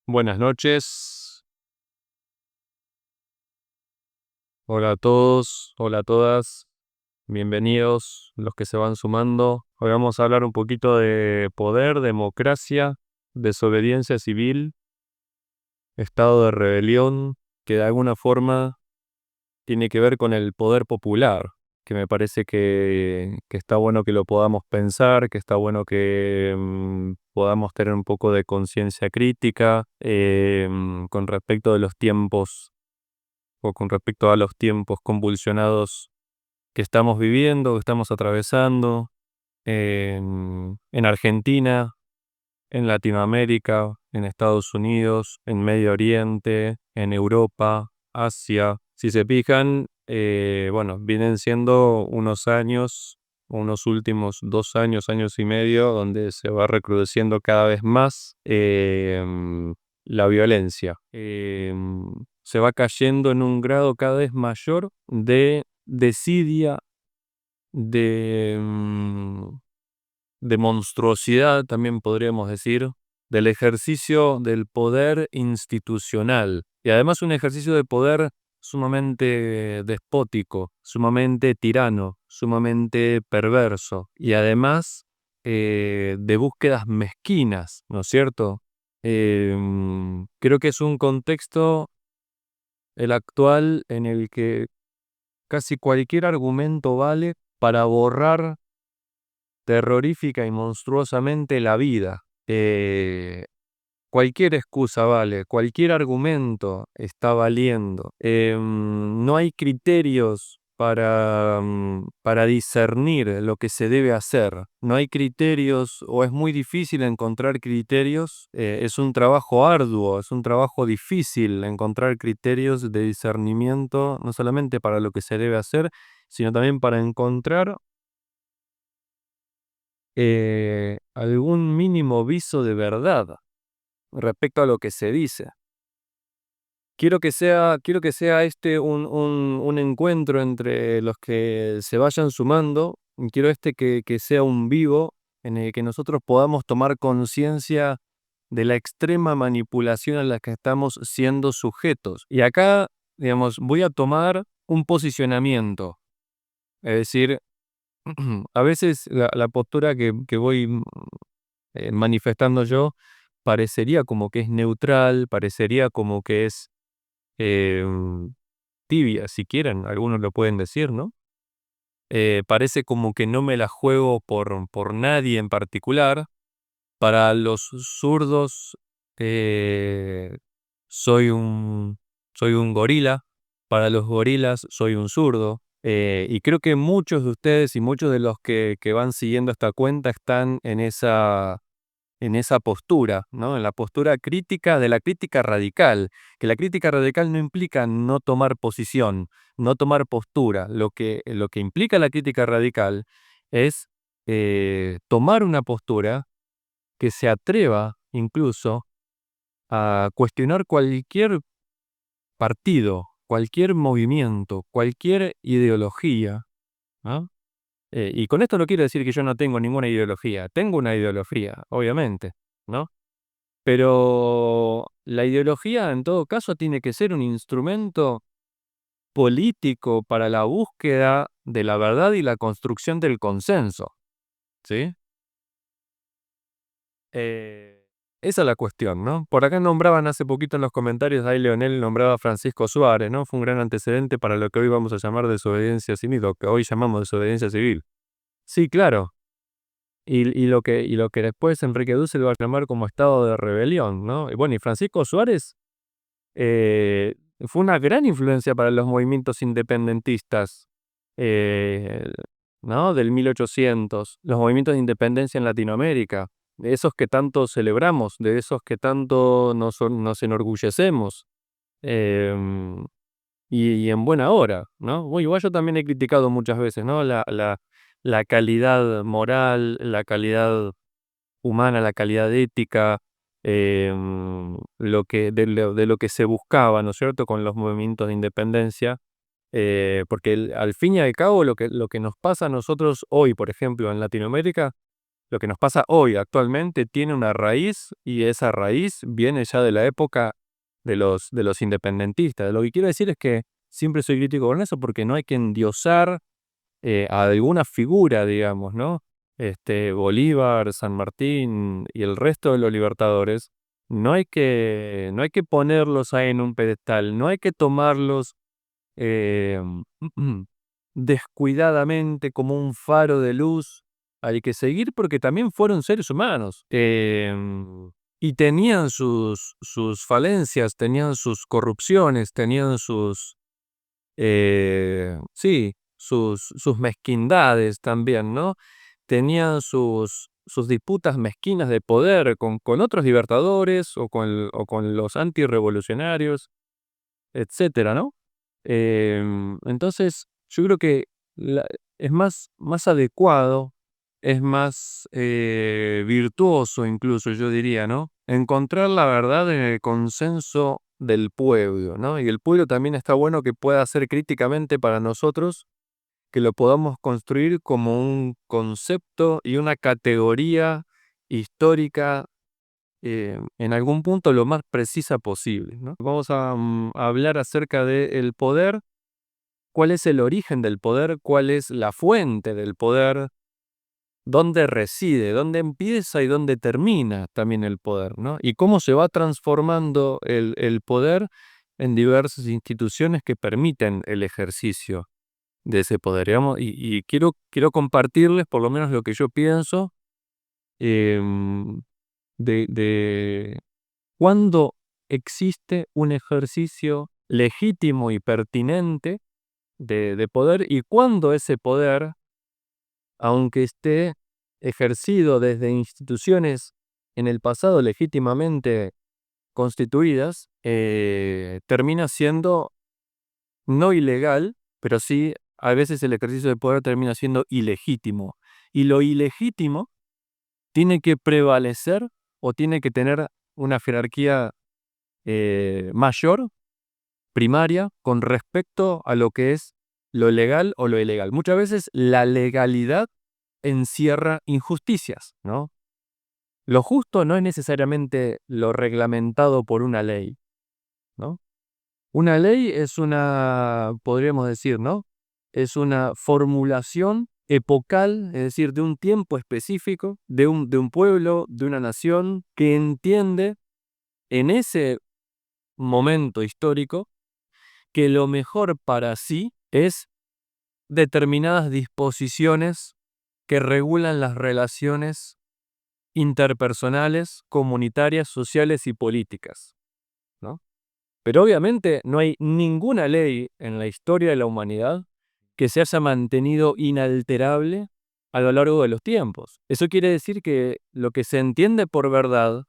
Buenas noches. Hola a todos, hola a todas. Bienvenidos los que se van sumando. Hoy vamos a hablar un poquito de poder, democracia, desobediencia civil, estado de rebelión, que de alguna forma tiene que ver con el poder popular, que me parece que está bueno que lo podamos pensar, que está bueno que podamos tener un poco de conciencia crítica con respecto de los tiempos o con respecto a los tiempos convulsionados que estamos viviendo, que estamos atravesando en Argentina, en Latinoamérica, en Estados Unidos, en Medio Oriente, en Europa, Asia. Si se fijan, bueno, vienen siendo unos años, unos últimos 2 años, años y medio, donde se va recrudeciendo cada vez más la violencia. Se va cayendo en un grado cada vez mayor de desidia, de monstruosidad, también podríamos decir, del ejercicio del poder institucional. Y además un ejercicio de poder sumamente despótico, sumamente tirano, sumamente perverso. Y además de búsquedas mezquinas, ¿no es cierto? Creo que es un contexto, el actual, en el que casi cualquier argumento vale para borrar terrorífica y monstruosamente la vida. Cualquier excusa vale, cualquier argumento está valiendo. No hay criterios para discernir lo que se debe hacer. No hay criterios, o es muy difícil encontrar criterios. Es un trabajo arduo, es un trabajo difícil encontrar criterios de discernimiento, no solamente para lo que se debe hacer, sino también para encontrar algún mínimo viso de verdad respecto a lo que se dice. Quiero que sea este un encuentro entre los que se vayan sumando. Quiero que sea un vivo en el que nosotros podamos tomar conciencia de la extrema manipulación a la que estamos siendo sujetos. Y acá, digamos, voy a tomar un posicionamiento. Es decir, a veces la postura que voy manifestando yo parecería como que es neutral, parecería como que es eh, tibia, si quieren, algunos lo pueden decir, ¿no? Parece como que no me la juego por nadie en particular. Para los zurdos eh, soy un gorila, para los gorilas soy un zurdo. Y creo que muchos de ustedes y muchos de los que van siguiendo esta cuenta están en esa postura, ¿no? En la postura crítica de la crítica radical, que la crítica radical no implica no tomar posición, no tomar postura. Lo que implica la crítica radical es tomar una postura que se atreva incluso a cuestionar cualquier partido, cualquier movimiento, cualquier ideología, ¿no? Y con esto no quiero decir que yo no tengo ninguna ideología. Tengo una ideología, obviamente, ¿no? Pero la ideología, en todo caso, tiene que ser un instrumento político para la búsqueda de la verdad y la construcción del consenso, ¿sí? Esa es la cuestión, ¿no? Por acá nombraban hace poquito en los comentarios, ahí Leonel nombraba a Francisco Suárez, ¿no? Fue un gran antecedente para lo que hoy vamos a llamar desobediencia civil, lo que hoy llamamos desobediencia civil. Sí, claro. Y lo que después Enrique Dussel va a llamar como estado de rebelión, ¿no? Y bueno, y Francisco Suárez eh, fue una gran influencia para los movimientos independentistas, eh, ¿no? Del 1800, los movimientos de independencia en Latinoamérica, de esos que tanto celebramos, de esos que tanto nos enorgullecemos, em, y en buena hora, ¿no? Bueno, igual yo también he criticado muchas veces, ¿no? La calidad moral, la calidad humana, la calidad ética de lo que se buscaba, ¿no es cierto?, con los movimientos de independencia, porque al fin y al cabo lo que nos pasa a nosotros hoy, por ejemplo, en Latinoamérica, lo que nos pasa hoy actualmente tiene una raíz y esa raíz viene ya de la época de los independentistas. Lo que quiero decir es que siempre soy crítico con eso porque no hay que endiosar a alguna figura, digamos, ¿no? Bolívar, San Martín y el resto de los libertadores, no hay que ponerlos ahí en un pedestal, no hay que tomarlos eh, descuidadamente como un faro de luz al que seguir porque también fueron seres humanos. Y tenían sus falencias, tenían sus corrupciones, tenían sí, sus mezquindades también, ¿no? Tenían sus disputas mezquinas de poder con otros libertadores o con los antirrevolucionarios, etcétera, ¿no? Entonces, yo creo que es más adecuado, es más virtuoso incluso, yo diría, ¿no? Encontrar la verdad en el consenso del pueblo, ¿no? Y el pueblo también está bueno que pueda ser críticamente para nosotros, que lo podamos construir como un concepto y una categoría histórica en algún punto lo más precisa posible, ¿no? Vamos a hablar acerca del poder, cuál es el origen del poder, cuál es la fuente del poder, dónde reside, dónde empieza y dónde termina también el poder, ¿no? Y cómo se va transformando el poder en diversas instituciones que permiten el ejercicio de ese poder, digamos. Y quiero compartirles por lo menos lo que yo pienso em, de cuándo existe un ejercicio legítimo y pertinente de poder y cuándo ese poder, aunque esté ejercido desde instituciones en el pasado legítimamente constituidas, termina siendo no ilegal, pero sí a veces el ejercicio de poder termina siendo ilegítimo. Y lo ilegítimo tiene que prevalecer o tiene que tener una jerarquía mayor, primaria, con respecto a lo que es lo legal o lo ilegal. Muchas veces la legalidad encierra injusticias, ¿no? Lo justo no es necesariamente lo reglamentado por una ley, ¿no? Una ley es podríamos decir, ¿no? Es una formulación epocal, es decir, de un tiempo específico, de un pueblo, de una nación que entiende en ese momento histórico que lo mejor para sí es determinadas disposiciones que regulan las relaciones interpersonales, comunitarias, sociales y políticas, ¿no? Pero obviamente no hay ninguna ley en la historia de la humanidad que se haya mantenido inalterable a lo largo de los tiempos. Eso quiere decir que lo que se entiende por verdad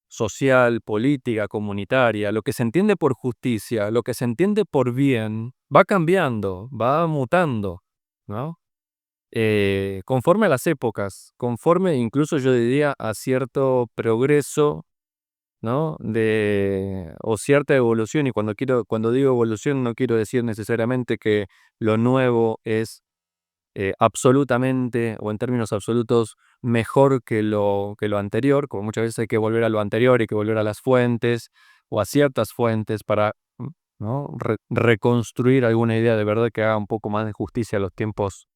social, política, comunitaria, lo que se entiende por justicia, lo que se entiende por bien, va cambiando, va mutando, ¿no? Conforme a las épocas, conforme incluso yo diría a cierto progreso, ¿no? O cierta evolución, y cuando digo evolución no quiero decir necesariamente que lo nuevo es absolutamente o en términos absolutos mejor que lo anterior, como muchas veces hay que volver a lo anterior, hay que volver a las fuentes o a ciertas fuentes para, ¿no? Reconstruir alguna idea de verdad que haga un poco más de justicia a los tiempos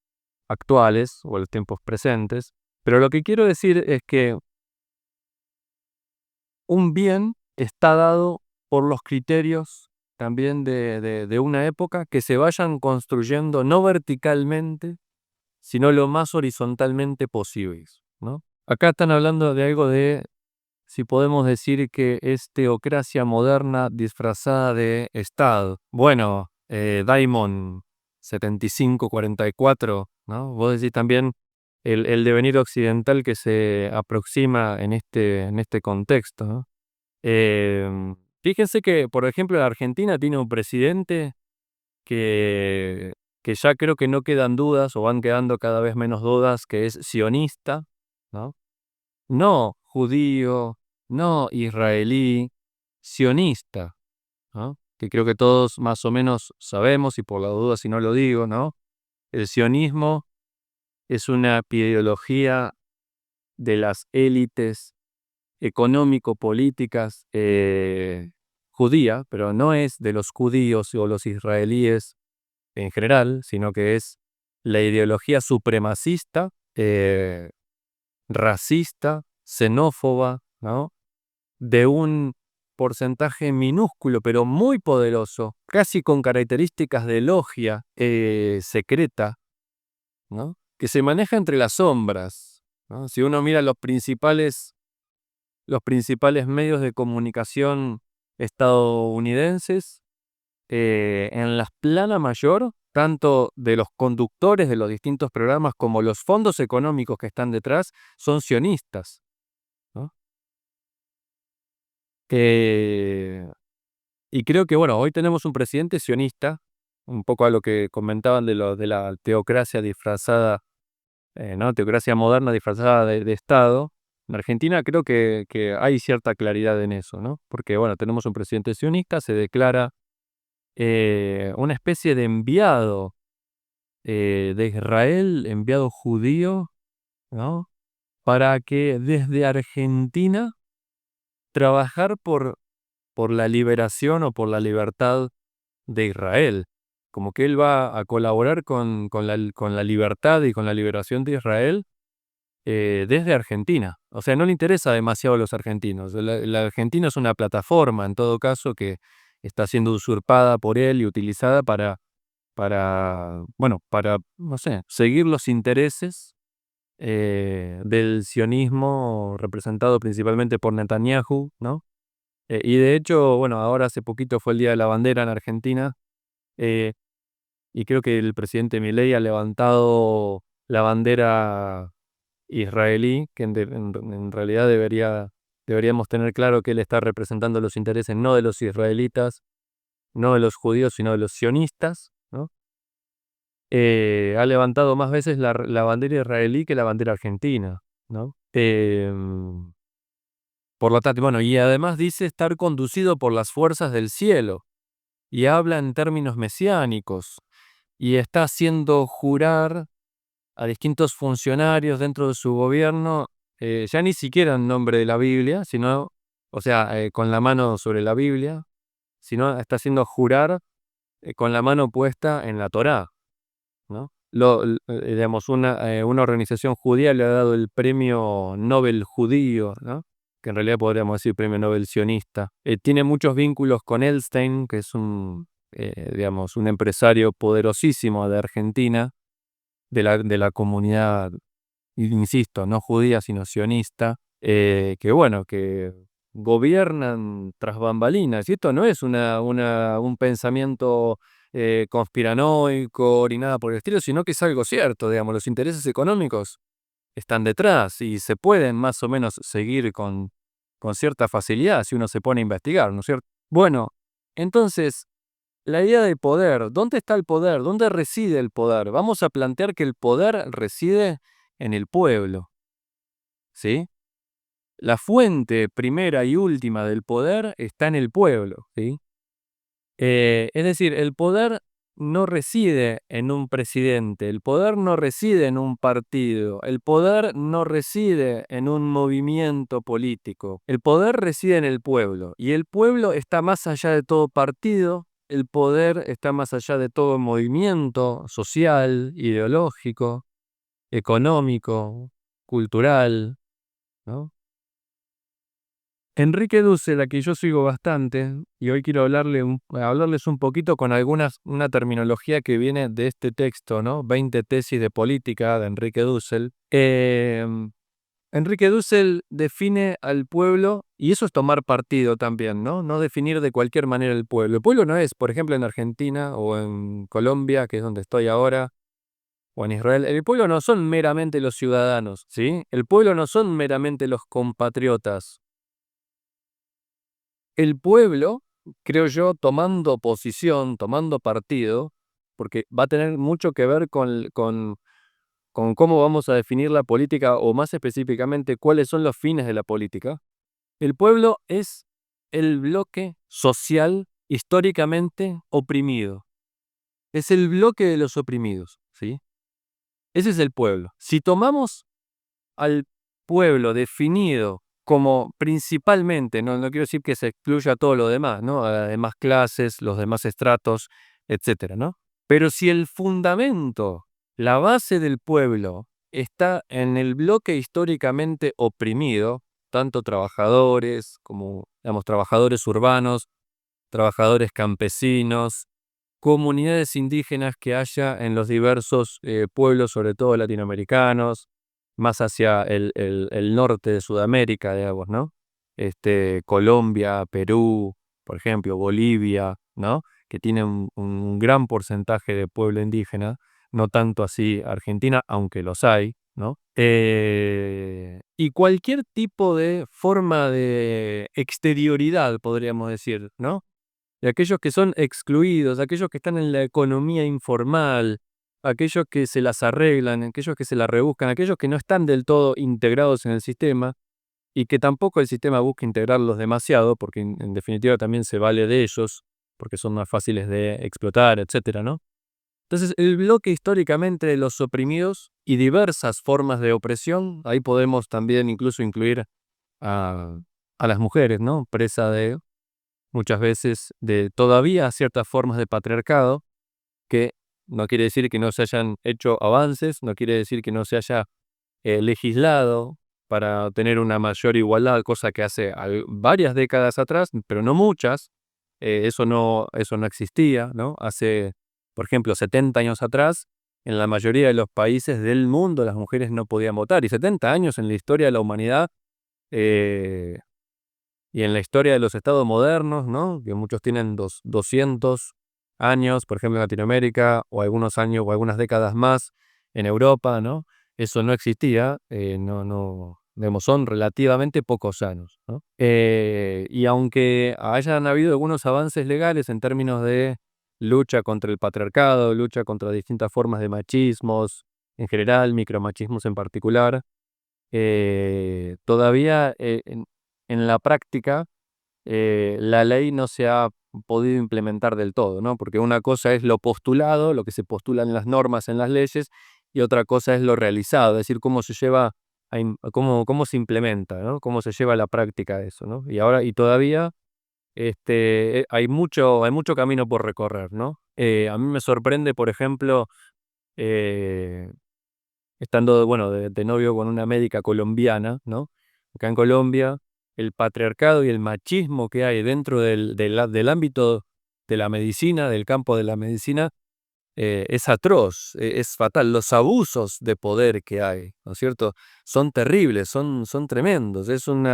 actuales o a los tiempos presentes. Pero lo que quiero decir es que un bien está dado por los criterios también de una época que se vayan construyendo no verticalmente, sino lo más horizontalmente posibles, ¿no? Acá están hablando de algo de, si podemos decir que es teocracia moderna disfrazada de Estado. Bueno, Daimon 7544, ¿no? Vos decís también el devenir occidental que se aproxima en este contexto, ¿no? Fíjense que, por ejemplo, la Argentina tiene un presidente que, que ya creo que no quedan dudas o van quedando cada vez menos dudas, que es sionista, ¿no? No judío, no israelí, sionista, ¿no? Que creo que todos más o menos sabemos, y por la duda si no lo digo, ¿no? El sionismo es una ideología de las élites económico-políticas judía, pero no es de los judíos o los israelíes en general, sino que es la ideología supremacista, racista, xenófoba, ¿no? De un porcentaje minúsculo, pero muy poderoso, casi con características de logia secreta, ¿no? Que se maneja entre las sombras, ¿no? Si uno mira los principales medios de comunicación estadounidenses, en la plana mayor, tanto de los conductores de los distintos programas como los fondos económicos que están detrás, son sionistas, ¿no? Eh, y creo que, bueno, hoy tenemos un presidente sionista, un poco a lo que comentaban de la teocracia disfrazada, ¿no? Teocracia moderna disfrazada de Estado. En Argentina creo que hay cierta claridad en eso, ¿no? Porque, bueno, tenemos un presidente sionista, se declara una especie de enviado de Israel, enviado judío, ¿no? Para que desde Argentina trabajar por la liberación o por la libertad de Israel. Como que él va a colaborar con la libertad y con la liberación de Israel desde Argentina. O sea, no le interesa demasiado a los argentinos. La Argentina es una plataforma, en todo caso, que está siendo usurpada por él y utilizada bueno, no sé, seguir los intereses del sionismo representado principalmente por Netanyahu, ¿no? Y de hecho, bueno, ahora hace poquito fue el Día de la Bandera en Argentina, eh, y creo que el presidente Milei ha levantado la bandera israelí, que en realidad deberíamos tener claro que él está representando los intereses no de los israelitas, no de los judíos, sino de los sionistas, ¿no? Ha levantado más veces la bandera israelí que la bandera argentina, ¿no? Por lo tanto, bueno, y además dice estar conducido por las fuerzas del cielo, y habla en términos mesiánicos, y está haciendo jurar a distintos funcionarios dentro de su gobierno, ya ni siquiera en nombre de la Biblia, sino, o sea, con la mano sobre la Biblia, sino está haciendo jurar con la mano puesta en la Torá, ¿no? Digamos, una organización judía le ha dado el premio Nobel judío, ¿no? Que en realidad podríamos decir premio Nobel sionista. Tiene muchos vínculos con Elstein, que es digamos, un empresario poderosísimo de Argentina, de la comunidad, insisto, no judía, sino sionista, que bueno, que gobiernan tras bambalinas. Y esto no es un pensamiento conspiranoico ni nada por el estilo, sino que es algo cierto, digamos, los intereses económicos están detrás y se pueden más o menos seguir con cierta facilidad si uno se pone a investigar, ¿no es cierto? Bueno, entonces, la idea de poder, ¿dónde está el poder? ¿Dónde reside el poder? Vamos a plantear que el poder reside en el pueblo, ¿sí? La fuente primera y última del poder está en el pueblo, ¿sí? Es decir, el poder no reside en un presidente, el poder no reside en un partido, el poder no reside en un movimiento político, el poder reside en el pueblo y el pueblo está más allá de todo partido, el poder está más allá de todo movimiento social, ideológico, económico, cultural, ¿no? Enrique Dussel, a quien yo sigo bastante, y hoy quiero hablarles un poquito con una terminología que viene de este texto, ¿no? 20 tesis de política de Enrique Dussel. Enrique Dussel define al pueblo, y eso es tomar partido también, ¿no? No definir de cualquier manera el pueblo. El pueblo no es, por ejemplo, en Argentina o en Colombia, que es donde estoy ahora, o en Israel. El pueblo no son meramente los ciudadanos, ¿sí? El pueblo no son meramente los compatriotas. El pueblo, creo yo, tomando posición, tomando partido, porque va a tener mucho que ver con cómo vamos a definir la política, o más específicamente, cuáles son los fines de la política. El pueblo es el bloque social históricamente oprimido. Es el bloque de los oprimidos, ¿sí? Ese es el pueblo. Si tomamos al pueblo definido como principalmente, no quiero decir que se excluya todo lo demás, ¿no? A las demás clases, los demás estratos, etcétera, ¿no? Pero si el fundamento, la base del pueblo está en el bloque históricamente oprimido, tanto trabajadores como, digamos, trabajadores urbanos, trabajadores campesinos, comunidades indígenas que haya en los diversos pueblos, sobre todo latinoamericanos, más hacia el norte de Sudamérica, digamos, ¿no? Colombia, Perú, por ejemplo, Bolivia, ¿no? Que tiene un gran porcentaje de pueblo indígena, no tanto así Argentina, aunque los hay, ¿no? Y cualquier tipo de forma de exterioridad, podríamos decir, ¿no? De aquellos que son excluidos, aquellos que están en la economía informal, aquellos que se las arreglan, aquellos que se las rebuscan, aquellos que no están del todo integrados en el sistema y que tampoco el sistema busca integrarlos demasiado, porque en definitiva también se vale de ellos, porque son más fáciles de explotar, etcétera, ¿no? Entonces, el bloque históricamente de los oprimidos y diversas formas de opresión, ahí podemos también incluso incluir a, a las mujeres, ¿no? Presa de muchas veces de todavía ciertas formas de patriarcado, que no quiere decir que no se hayan hecho avances, no quiere decir que no se haya legislado para tener una mayor igualdad, cosa que hace varias décadas atrás, pero no muchas. Eso no existía, ¿no? Hace, por ejemplo, 70 años atrás, en la mayoría de los países del mundo las mujeres no podían votar, y 70 años en la historia de la humanidad, eh, y en la historia de los estados modernos, ¿no? Que muchos tienen 200 años, por ejemplo, en Latinoamérica, o algunos años o algunas décadas más en Europa, ¿no? Eso no existía, digamos, son relativamente pocos años, ¿no? Y aunque hayan habido algunos avances legales en términos de lucha contra el patriarcado, lucha contra distintas formas de machismos en general, micromachismos en particular, todavía en la práctica la ley no se ha podido implementar del todo, ¿no? Porque una cosa es lo postulado, lo que se postula en las normas, en las leyes, y otra cosa es lo realizado, es decir, cómo se lleva, cómo se implementa, ¿no? Cómo se lleva a la práctica eso, ¿no? Y todavía hay mucho camino por recorrer, ¿no? A mí me sorprende, por ejemplo, eh, estando, bueno, de novio con una médica colombiana, ¿no? Acá en Colombia, el patriarcado y el machismo que hay dentro del ámbito de la medicina, del campo de la medicina, es atroz, es fatal. Los abusos de poder que hay, ¿no es cierto? Son terribles, son tremendos. Es un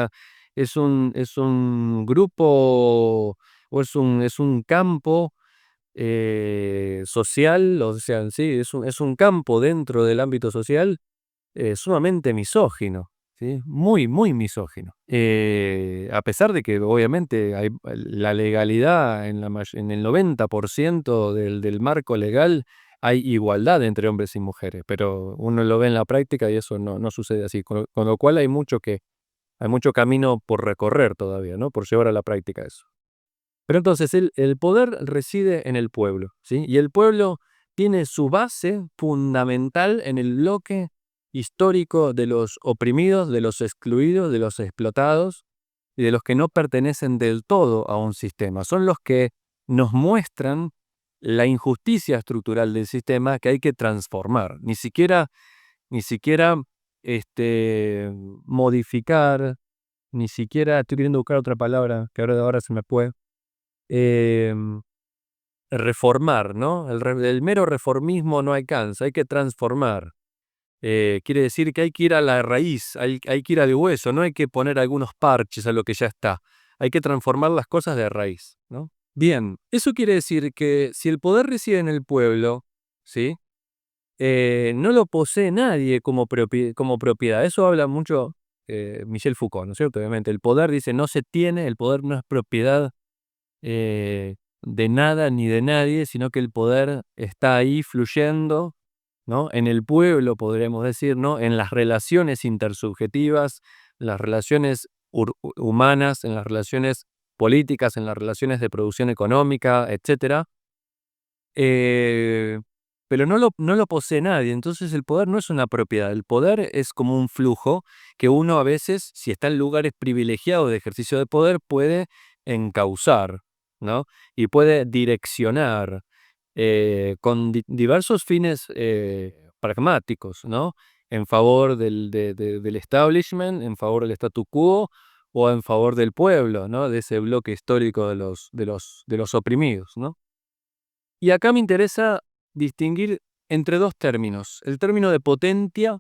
grupo o es un campo social, o sea, sí, es un campo dentro del ámbito social sumamente misógino, ¿sí? Muy, muy misógino. A pesar de que obviamente hay la legalidad en el 90% del marco legal hay igualdad entre hombres y mujeres, pero uno lo ve en la práctica y eso no sucede así, con lo cual hay mucho camino por recorrer todavía, ¿no? Por llevar a la práctica eso. Pero entonces el poder reside en el pueblo, ¿sí? Y el pueblo tiene su base fundamental en el bloque histórico de los oprimidos, de los excluidos, de los explotados y de los que no pertenecen del todo a un sistema. Son los que nos muestran la injusticia estructural del sistema que hay que transformar. Ni siquiera modificar, ni siquiera, estoy queriendo buscar otra palabra que ahora se me puede em, reformar, ¿no? El mero reformismo no alcanza, hay que transformar. Quiere decir que hay que ir a la raíz, hay que ir al hueso, no hay que poner algunos parches a lo que ya está. Hay que transformar las cosas de raíz, ¿no? Bien, eso quiere decir que si el poder reside en el pueblo, ¿sí? No lo posee nadie como propiedad. Eso habla mucho Michel Foucault, ¿no es cierto? Obviamente, el poder dice no se tiene, el poder no es propiedad de nada ni de nadie, sino que el poder está ahí fluyendo, ¿no? En el pueblo, podríamos decir, ¿no? En las relaciones intersubjetivas, las relaciones humanas, en las relaciones políticas, en las relaciones de producción económica, etcétera. Pero no lo posee nadie. Entonces el poder no es una propiedad. El poder es como un flujo que uno a veces, si está en lugares privilegiados de ejercicio de poder, puede encauzar, ¿no? Y puede direccionar con diversos fines pragmáticos, ¿no? En favor del establishment, en favor del statu quo o en favor del pueblo, ¿no? De ese bloque histórico de los oprimidos, ¿no? Y acá me interesa distinguir entre dos términos, el término de potentia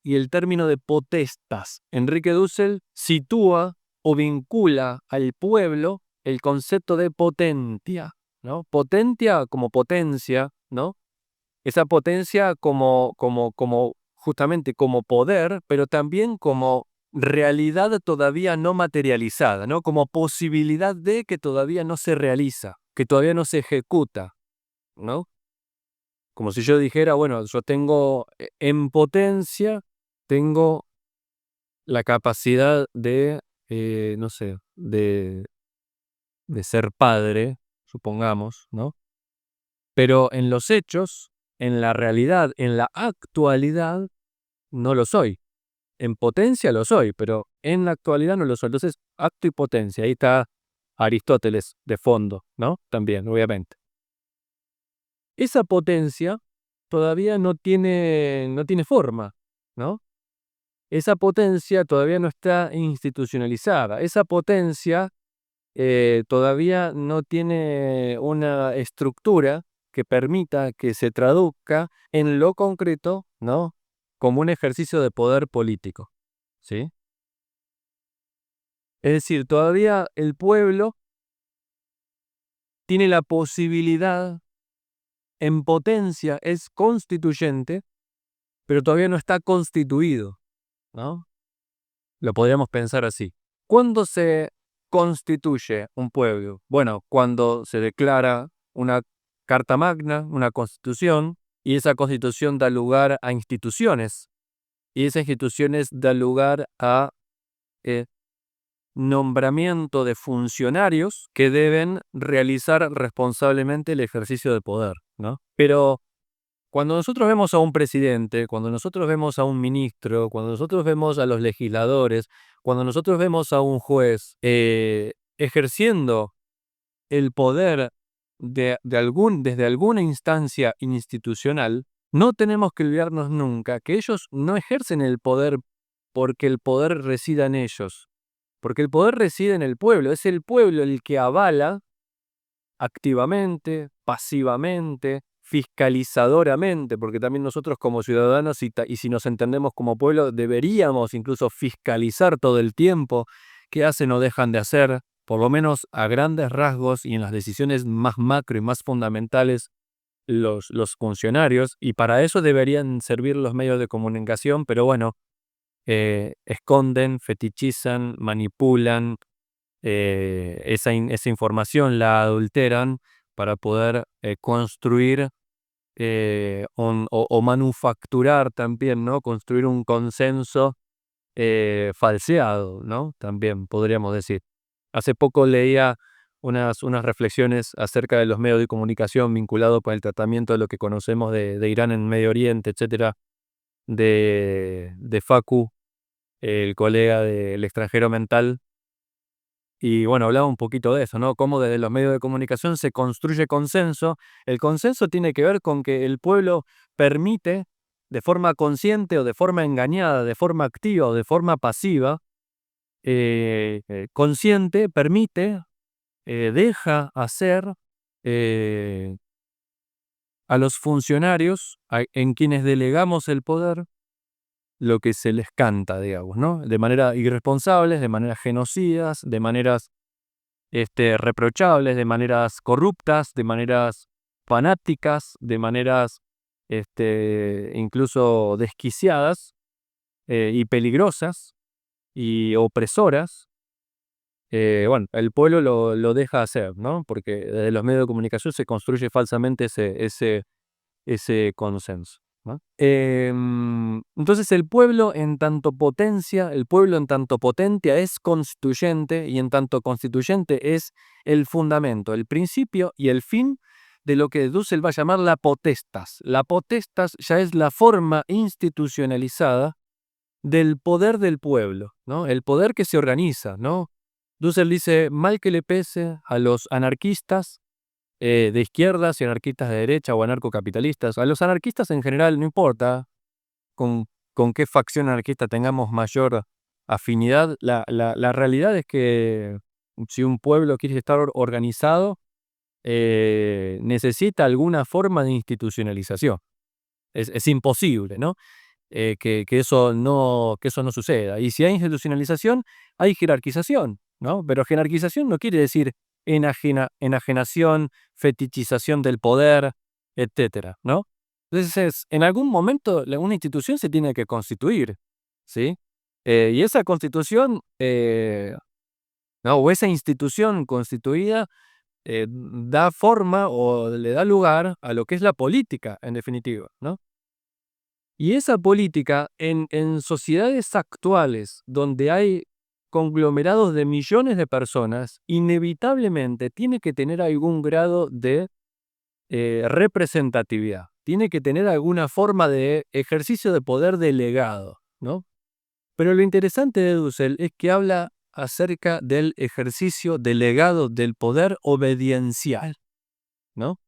y el término de potestas. Enrique Dussel sitúa o vincula al pueblo el concepto de potentia, ¿no? Potentia como potencia, ¿no? Esa potencia como justamente como poder, pero también como realidad todavía no materializada, ¿no? Como posibilidad de que todavía no se realiza, que todavía no se ejecuta, ¿no? Como si yo dijera, bueno, yo tengo en potencia, tengo la capacidad de, no sé, de ser padre, supongamos, ¿no? Pero en los hechos, en la realidad, en la actualidad, no lo soy. En potencia lo soy, pero en la actualidad no lo soy. Entonces, acto y potencia, ahí está Aristóteles de fondo, ¿no? También, obviamente. Esa potencia todavía no tiene forma, ¿no? Esa potencia todavía no está institucionalizada. Esa potencia todavía no tiene una estructura que permita que se traduzca en lo concreto, ¿no? Como un ejercicio de poder político, ¿sí? Es decir, todavía el pueblo tiene la posibilidad, en potencia, es constituyente, pero todavía no está constituido, ¿no? Lo podríamos pensar así. ¿Cuándo se constituye un pueblo? Bueno, cuando se declara una carta magna, una constitución, y esa constitución da lugar a instituciones, y esas instituciones dan lugar a eh, nombramiento de funcionarios que deben realizar responsablemente el ejercicio de poder, ¿no? Pero cuando nosotros vemos a un presidente, cuando nosotros vemos a un ministro, cuando nosotros vemos a los legisladores, cuando nosotros vemos a un juez ejerciendo el poder desde alguna instancia institucional, no tenemos que olvidarnos nunca que ellos no ejercen el poder porque el poder resida en ellos, porque el poder reside en el pueblo. Es el pueblo el que avala activamente, pasivamente, fiscalizadoramente, porque también nosotros como ciudadanos y si nos entendemos como pueblo, deberíamos incluso fiscalizar todo el tiempo qué hacen o dejan de hacer, por lo menos a grandes rasgos y en las decisiones más macro y más fundamentales los funcionarios, y para eso deberían servir los medios de comunicación, pero bueno, esconden, fetichizan, manipulan, esa información la adulteran para poder construir o manufacturar también, ¿no? Construir un consenso falseado, ¿no? También podríamos decir. Hace poco leía unas reflexiones acerca de los medios de comunicación vinculados con el tratamiento de lo que conocemos de Irán en Medio Oriente, etcétera, de Facu, el colega del extranjero mental. Y bueno, hablaba un poquito de eso, ¿no? Cómo desde los medios de comunicación se construye consenso. El consenso tiene que ver con que el pueblo permite, de forma consciente o de forma engañada, de forma activa o de forma pasiva, consciente, permite, deja hacer eh, a los funcionarios en quienes delegamos el poder lo que se les canta, digamos, ¿no? De manera irresponsables, de maneras genocidas, de maneras reprochables, de maneras corruptas, de maneras fanáticas, de maneras incluso desquiciadas y peligrosas y opresoras. Bueno, el pueblo lo deja hacer, ¿no? Porque desde los medios de comunicación se construye falsamente ese consenso. ¿no? Entonces el pueblo en tanto potencia, el pueblo en tanto potencia es constituyente y en tanto constituyente es el fundamento, el principio y el fin de lo que Dussel va a llamar la potestas. La potestas ya es la forma institucionalizada del poder del pueblo, ¿no? El poder que se organiza, ¿no? Dussel dice, mal que le pese a los anarquistas de izquierdas y anarquistas de derecha o anarcocapitalistas, a los anarquistas en general no importa con, con qué facción anarquista tengamos mayor afinidad, la realidad es que si un pueblo quiere estar organizado, necesita alguna forma de institucionalización. Es imposible, ¿no? Que eso no suceda. Y si hay institucionalización, hay jerarquización, ¿no? Pero jerarquización no quiere decir enajenación, fetichización del poder, etcétera, ¿no? Entonces, en algún momento una institución se tiene que constituir, ¿sí? Y esa constitución, ¿no? O esa institución constituida da forma o le da lugar a lo que es la política, en definitiva, ¿no? Y esa política en sociedades actuales donde hay conglomerados de millones de personas, inevitablemente tiene que tener algún grado de representatividad, tiene que tener alguna forma de ejercicio de poder delegado, ¿no? Pero lo interesante de Dussel es que habla acerca del ejercicio delegado del poder obediencial, ¿no?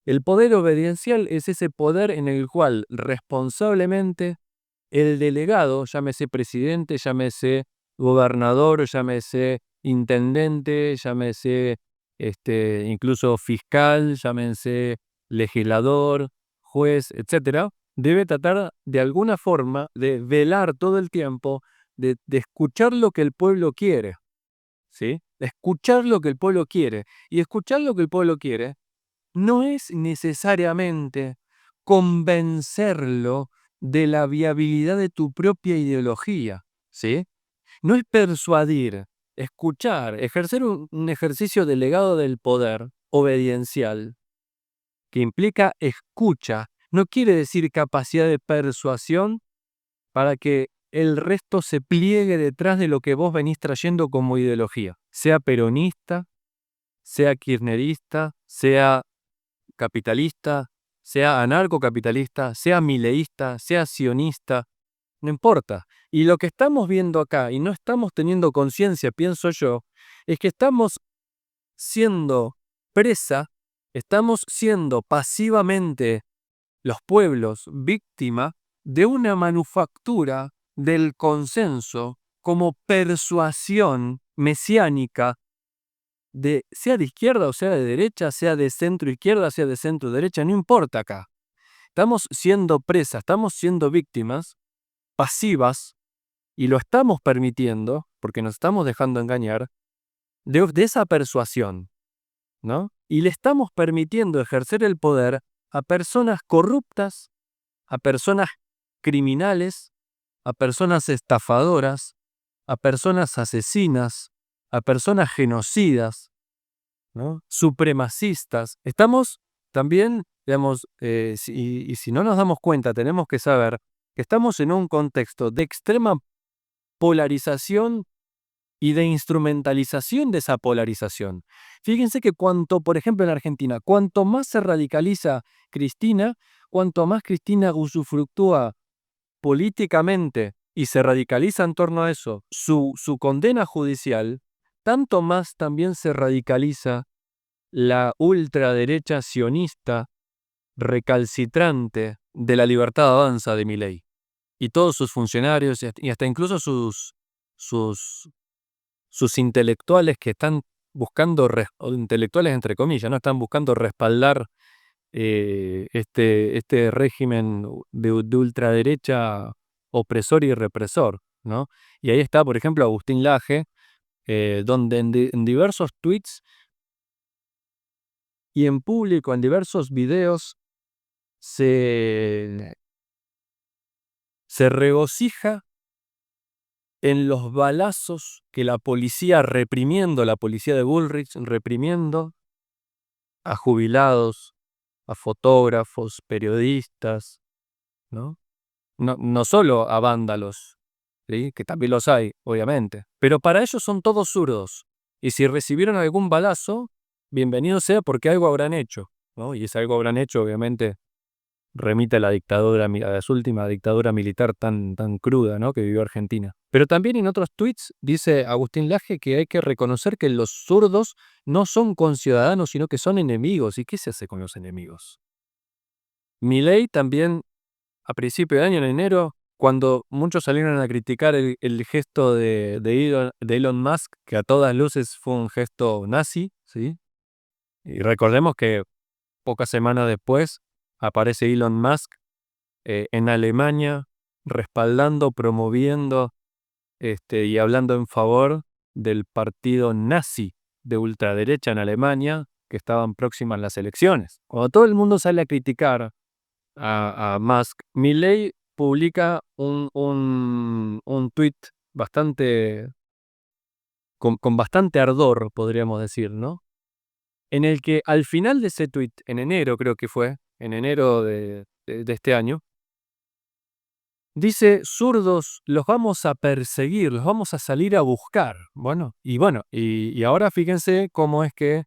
El poder obediencial es ese poder en el cual responsablemente el delegado, llámese presidente, llámese gobernador, llámese intendente, llámese incluso fiscal, llámese legislador, juez, etcétera, debe tratar de alguna forma de velar todo el tiempo, de escuchar lo que el pueblo quiere, ¿sí? De escuchar lo que el pueblo quiere. Y escuchar lo que el pueblo quiere no es necesariamente convencerlo de la viabilidad de tu propia ideología, ¿sí? No es persuadir, escuchar, ejercer un ejercicio delegado del poder obediencial, que implica escucha, no quiere decir capacidad de persuasión para que el resto se pliegue detrás de lo que vos venís trayendo como ideología, sea peronista, sea kirchnerista, sea capitalista, sea anarcocapitalista, sea mileísta, sea sionista, no importa. Y lo que estamos viendo acá, y no estamos teniendo conciencia, pienso yo, es que estamos siendo presa, estamos siendo pasivamente los pueblos víctima de una manufactura del consenso como persuasión mesiánica sea de izquierda o sea de derecha, sea de centro izquierda, sea de centro derecha, no importa acá. Estamos siendo presas, estamos siendo víctimas pasivas y lo estamos permitiendo, porque nos estamos dejando engañar, de esa persuasión, ¿no? Y le estamos permitiendo ejercer el poder a personas corruptas, a personas criminales, a personas estafadoras, a personas asesinas, a personas genocidas, ¿no? Supremacistas. Estamos también, digamos, y si no nos damos cuenta, tenemos que saber que estamos en un contexto de extrema polarización y de instrumentalización de esa polarización. Fíjense que por ejemplo en Argentina, cuanto más se radicaliza Cristina, cuanto más Cristina usufructúa políticamente y se radicaliza en torno a eso su condena judicial, tanto más también se radicaliza la ultraderecha sionista recalcitrante de La Libertad Avanza de Milei y todos sus funcionarios y hasta incluso sus, sus intelectuales que están buscando, o intelectuales entre comillas, no están buscando respaldar este régimen de ultraderecha opresor y represor, ¿no? Y ahí está, por ejemplo, Agustín Laje, donde en diversos tweets y en público, en diversos videos, se, se regocija en los balazos que la policía la policía de Bullrich, reprimiendo a jubilados, a fotógrafos, periodistas, ¿no? No solo a vándalos, ¿sí? Que también los hay, obviamente, pero para ellos son todos zurdos. Y si recibieron algún balazo, bienvenido sea porque algo habrán hecho, ¿no? Y ese algo habrán hecho, obviamente, remite a la dictadura, a la última dictadura militar tan cruda, ¿no? Que vivió Argentina. Pero también en otros tweets dice Agustín Laje que hay que reconocer que los zurdos no son conciudadanos, sino que son enemigos. ¿Y qué se hace con los enemigos? Milei también, a principio de año, en enero, cuando muchos salieron a criticar el gesto de Elon Musk, que a todas luces fue un gesto nazi, ¿sí? Y recordemos que pocas semanas después aparece Elon Musk en Alemania respaldando, promoviendo y hablando en favor del partido nazi de ultraderecha en Alemania que estaban próximas las elecciones. Cuando todo el mundo sale a criticar a Musk, Milei publica un tweet bastante, con bastante ardor, podríamos decir, ¿no? En el que al final de ese tweet, en enero creo que fue, en enero de este año, dice: zurdos, los vamos a perseguir, los vamos a salir a buscar. Y ahora fíjense cómo es que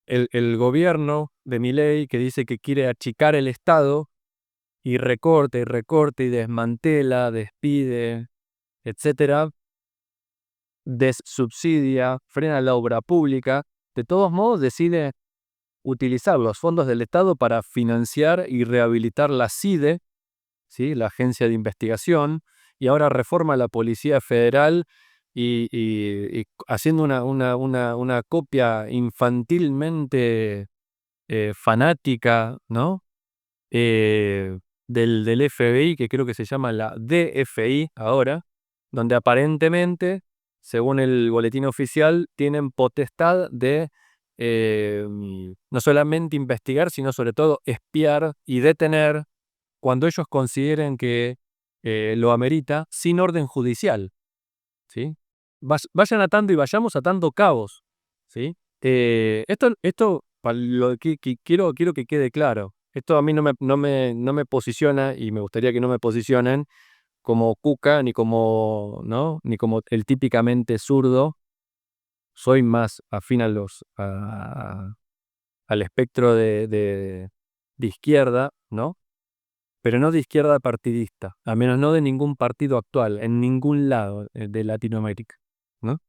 el gobierno de Milei, que dice que quiere achicar el Estado, y recorte y desmantela, despide, etcétera, dessubsidia, frena la obra pública, de todos modos decide utilizar los fondos del Estado para financiar y rehabilitar la CIDE, ¿sí? La Agencia de Investigación, y ahora reforma la Policía Federal y haciendo una copia infantilmente fanática, ¿no? Del FBI, que creo que se llama la DFI ahora, donde aparentemente, según el boletín oficial, tienen potestad de no solamente investigar, sino sobre todo espiar y detener cuando ellos consideren que lo amerita, sin orden judicial, ¿sí? Vayan atando y vayamos atando cabos, ¿sí? Esto para lo que quiero que quede claro. Esto a mí no me posiciona, y me gustaría que no me posicionen como Cuca, ni como, ¿no? Ni como el típicamente zurdo. Soy más afín al espectro de izquierda, ¿no? Pero no de izquierda partidista, al menos no de ningún partido actual, en ningún lado de Latinoamérica, ¿no?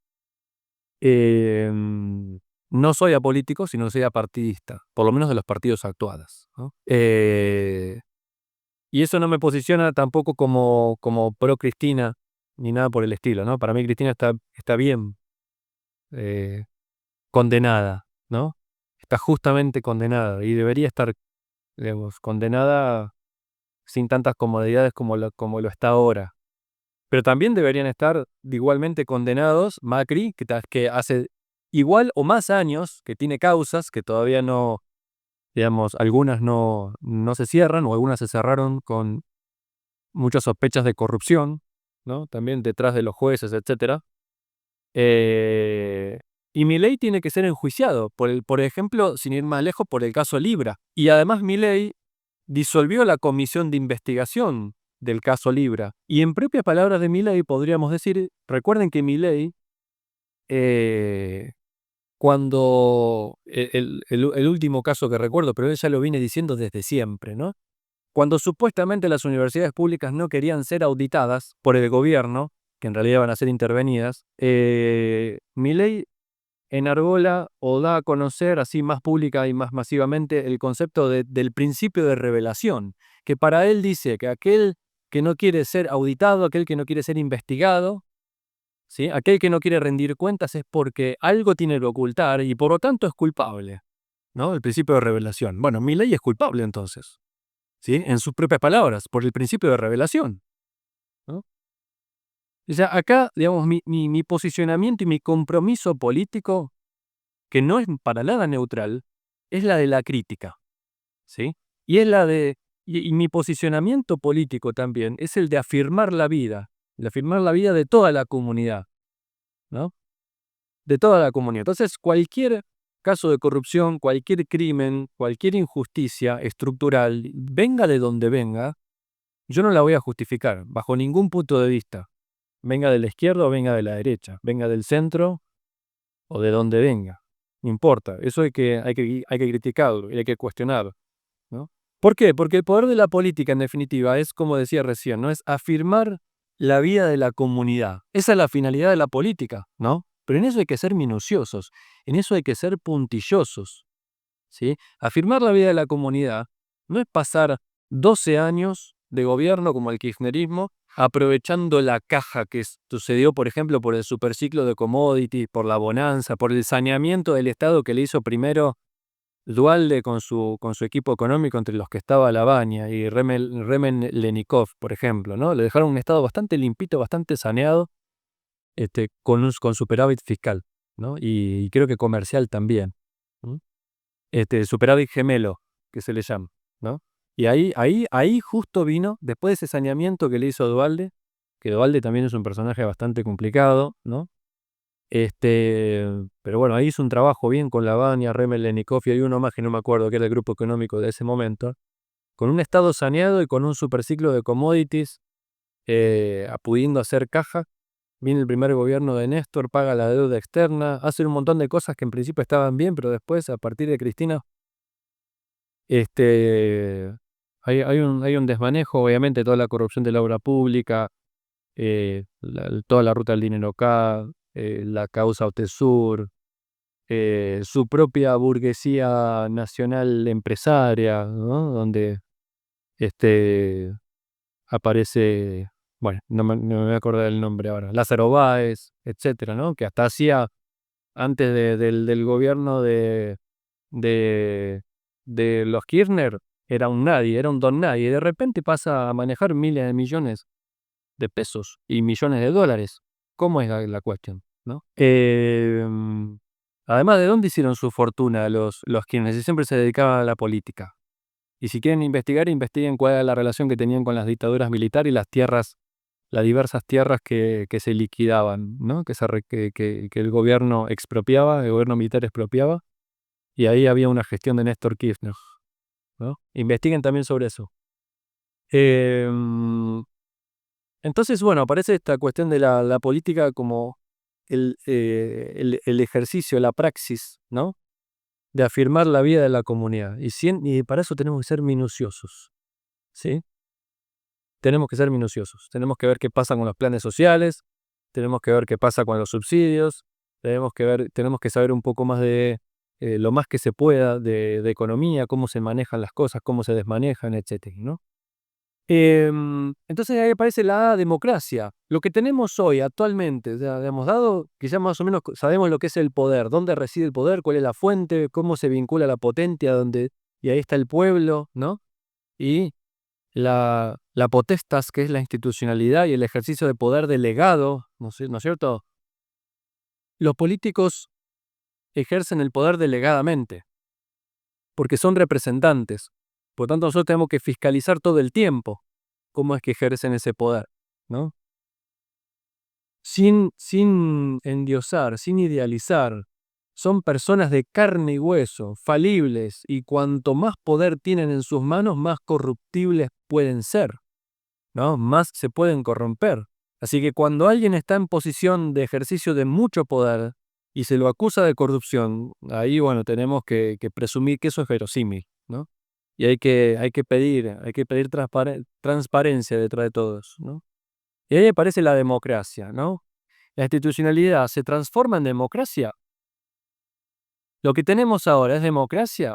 No soy apolítico, sino soy apartidista, por lo menos de los partidos actuados, ¿no? Y eso no me posiciona tampoco como pro Cristina, ni nada por el estilo, ¿no? Para mí Cristina está bien eh, condenada, ¿no? Está justamente condenada y debería estar, digamos, condenada sin tantas comodidades como lo está ahora. Pero también deberían estar igualmente condenados Macri, que hace igual o más años que tiene causas que todavía no, digamos, algunas no se cierran, o algunas se cerraron con muchas sospechas de corrupción, ¿no? También detrás de los jueces, etcétera. Y Milei tiene que ser enjuiciado, por ejemplo, sin ir más lejos, por el caso Libra. Y además Milei disolvió la comisión de investigación del caso Libra. Y en propias palabras de Milei podríamos decir, recuerden que Milei, cuando el último caso que recuerdo, pero él ya lo viene diciendo desde siempre, ¿no? Cuando supuestamente las universidades públicas no querían ser auditadas por el gobierno, que en realidad van a ser intervenidas, Milei enarbola o da a conocer así más pública y más masivamente el concepto del principio de revelación, que para él dice que aquel que no quiere ser auditado, aquel que no quiere ser investigado, ¿sí? Aquel que no quiere rendir cuentas es porque algo tiene que ocultar y por lo tanto es culpable, ¿no? El principio de revelación. Bueno, Milei es culpable entonces, ¿sí? En sus propias palabras, por el principio de revelación, ¿no? O sea, acá, digamos, mi posicionamiento y mi compromiso político, que no es para nada neutral, es la de la crítica, ¿sí? Y es la de y mi posicionamiento político también es el de afirmar la vida, de toda la comunidad, ¿no? De toda la comunidad. Entonces, cualquier caso de corrupción, cualquier crimen, cualquier injusticia estructural, venga de donde venga, yo no la voy a justificar, bajo ningún punto de vista. Venga de la izquierda o venga de la derecha, venga del centro o de donde venga. No importa, eso hay que criticarlo y hay que cuestionarlo, ¿no? ¿Por qué? Porque el poder de la política, en definitiva, es, como decía recién, ¿no? Es afirmar la vida de la comunidad. Esa es la finalidad de la política, ¿no? Pero en eso hay que ser minuciosos, en eso hay que ser puntillosos, ¿sí? Afirmar la vida de la comunidad no es pasar 12 años de gobierno como el kirchnerismo, aprovechando la caja que sucedió, por ejemplo, por el superciclo de commodities, por la bonanza, por el saneamiento del Estado que le hizo primero Duhalde con su equipo económico, entre los que estaba Lavagna y Remen Lenikov, por ejemplo, ¿no? Le dejaron un Estado bastante limpito, bastante saneado, con superávit fiscal, ¿no? Y creo que comercial también, ¿no? Superávit gemelo, que se le llama, ¿no? Y ahí justo vino, después de ese saneamiento que le hizo Duhalde, que Duhalde también es un personaje bastante complicado, ¿no? Pero bueno, ahí hizo un trabajo bien con Lavagna, Remel Lenikov y hay uno más que no me acuerdo, que era el grupo económico de ese momento, con un estado saneado y con un superciclo de commodities, pudiendo hacer caja. Viene el primer gobierno de Néstor, paga la deuda externa, hace un montón de cosas que en principio estaban bien, pero después, a partir de Cristina, hay un desmanejo, obviamente, toda la corrupción de la obra pública, toda la ruta del dinero acá, la causa Otesur, su propia burguesía nacional empresaria, ¿no? Donde aparece, bueno, no me voy a acordar el nombre ahora, Lázaro Báez, etcétera, ¿no? Que hasta hacía, antes del gobierno de, de los Kirchner, era un nadie, era un don nadie, y de repente pasa a manejar miles de millones de pesos y millones de dólares. ¿Cómo es la cuestión, no? Además, ¿de dónde hicieron su fortuna los Kirchner? Si siempre se dedicaban a la política. Y si quieren investigar, investiguen cuál era la relación que tenían con las dictaduras militares y las tierras, las diversas tierras que se liquidaban, ¿no? Que el gobierno expropiaba, el gobierno militar expropiaba, y ahí había una gestión de Néstor Kirchner, ¿no? Investiguen también sobre eso. Entonces, bueno, aparece esta cuestión de la política como el ejercicio, la praxis, ¿no? De afirmar la vida de la comunidad. Y para eso tenemos que ser minuciosos, ¿sí? Tenemos que ser minuciosos. Tenemos que ver qué pasa con los planes sociales, tenemos que ver qué pasa con los subsidios, tenemos que saber un poco más de lo más que se pueda de economía, cómo se manejan las cosas, cómo se desmanejan, etcétera, ¿no? Entonces ahí aparece la democracia. Lo que tenemos hoy, actualmente, ya hemos dado que ya más o menos sabemos lo que es el poder, dónde reside el poder, cuál es la fuente, cómo se vincula la potencia, y ahí está el pueblo, ¿no? Y la potestas, que es la institucionalidad y el ejercicio de poder delegado, ¿no es cierto? Los políticos ejercen el poder delegadamente, porque son representantes. Por tanto, nosotros tenemos que fiscalizar todo el tiempo cómo es que ejercen ese poder, ¿no? Sin endiosar, sin idealizar. Son personas de carne y hueso, falibles, y cuanto más poder tienen en sus manos, más corruptibles pueden ser, ¿no? Más se pueden corromper. Así que cuando alguien está en posición de ejercicio de mucho poder y se lo acusa de corrupción, ahí, bueno, tenemos que presumir que eso es verosímil, ¿no? Y hay que pedir transparencia detrás de todos, ¿no? Y ahí aparece la democracia, ¿no? La institucionalidad se transforma en democracia. Lo que tenemos ahora es democracia.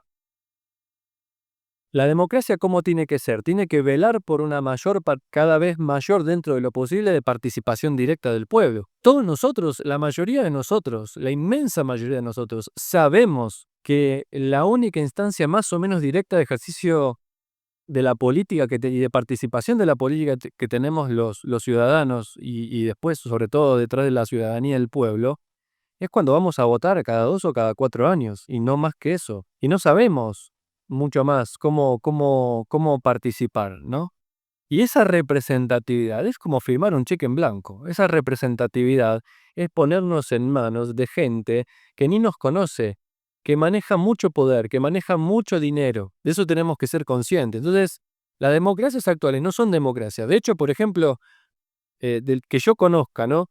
La democracia, ¿cómo tiene que ser? Tiene que velar por una cada vez mayor, dentro de lo posible, de participación directa del pueblo. Todos nosotros, la mayoría de nosotros, la inmensa mayoría de nosotros, sabemos que la única instancia más o menos directa de ejercicio de la política y de participación de la política que tenemos los ciudadanos y después, sobre todo, detrás de la ciudadanía del pueblo, es cuando vamos a votar cada 2 o cada 4 años, y no más que eso. Y no sabemos mucho más cómo participar, ¿no? Y esa representatividad es como firmar un cheque en blanco. Esa representatividad es ponernos en manos de gente que ni nos conoce, que maneja mucho poder, que maneja mucho dinero. De eso tenemos que ser conscientes. Entonces, las democracias actuales no son democracias. De hecho, por ejemplo, del que yo conozca, ¿no?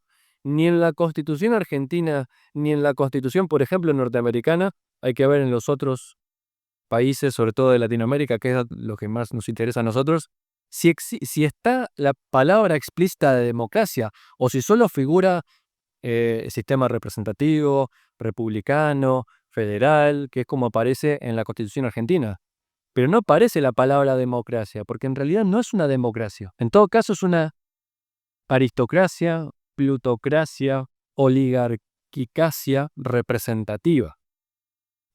Ni en la Constitución argentina, ni en la Constitución, por ejemplo, norteamericana, hay que ver en los otros países, sobre todo de Latinoamérica, que es lo que más nos interesa a nosotros, si está la palabra explícita de democracia o si solo figura sistema representativo, republicano, federal, que es como aparece en la Constitución argentina. Pero no aparece la palabra democracia, porque en realidad no es una democracia. En todo caso es una aristocracia, plutocracia, oligarquicacia representativa,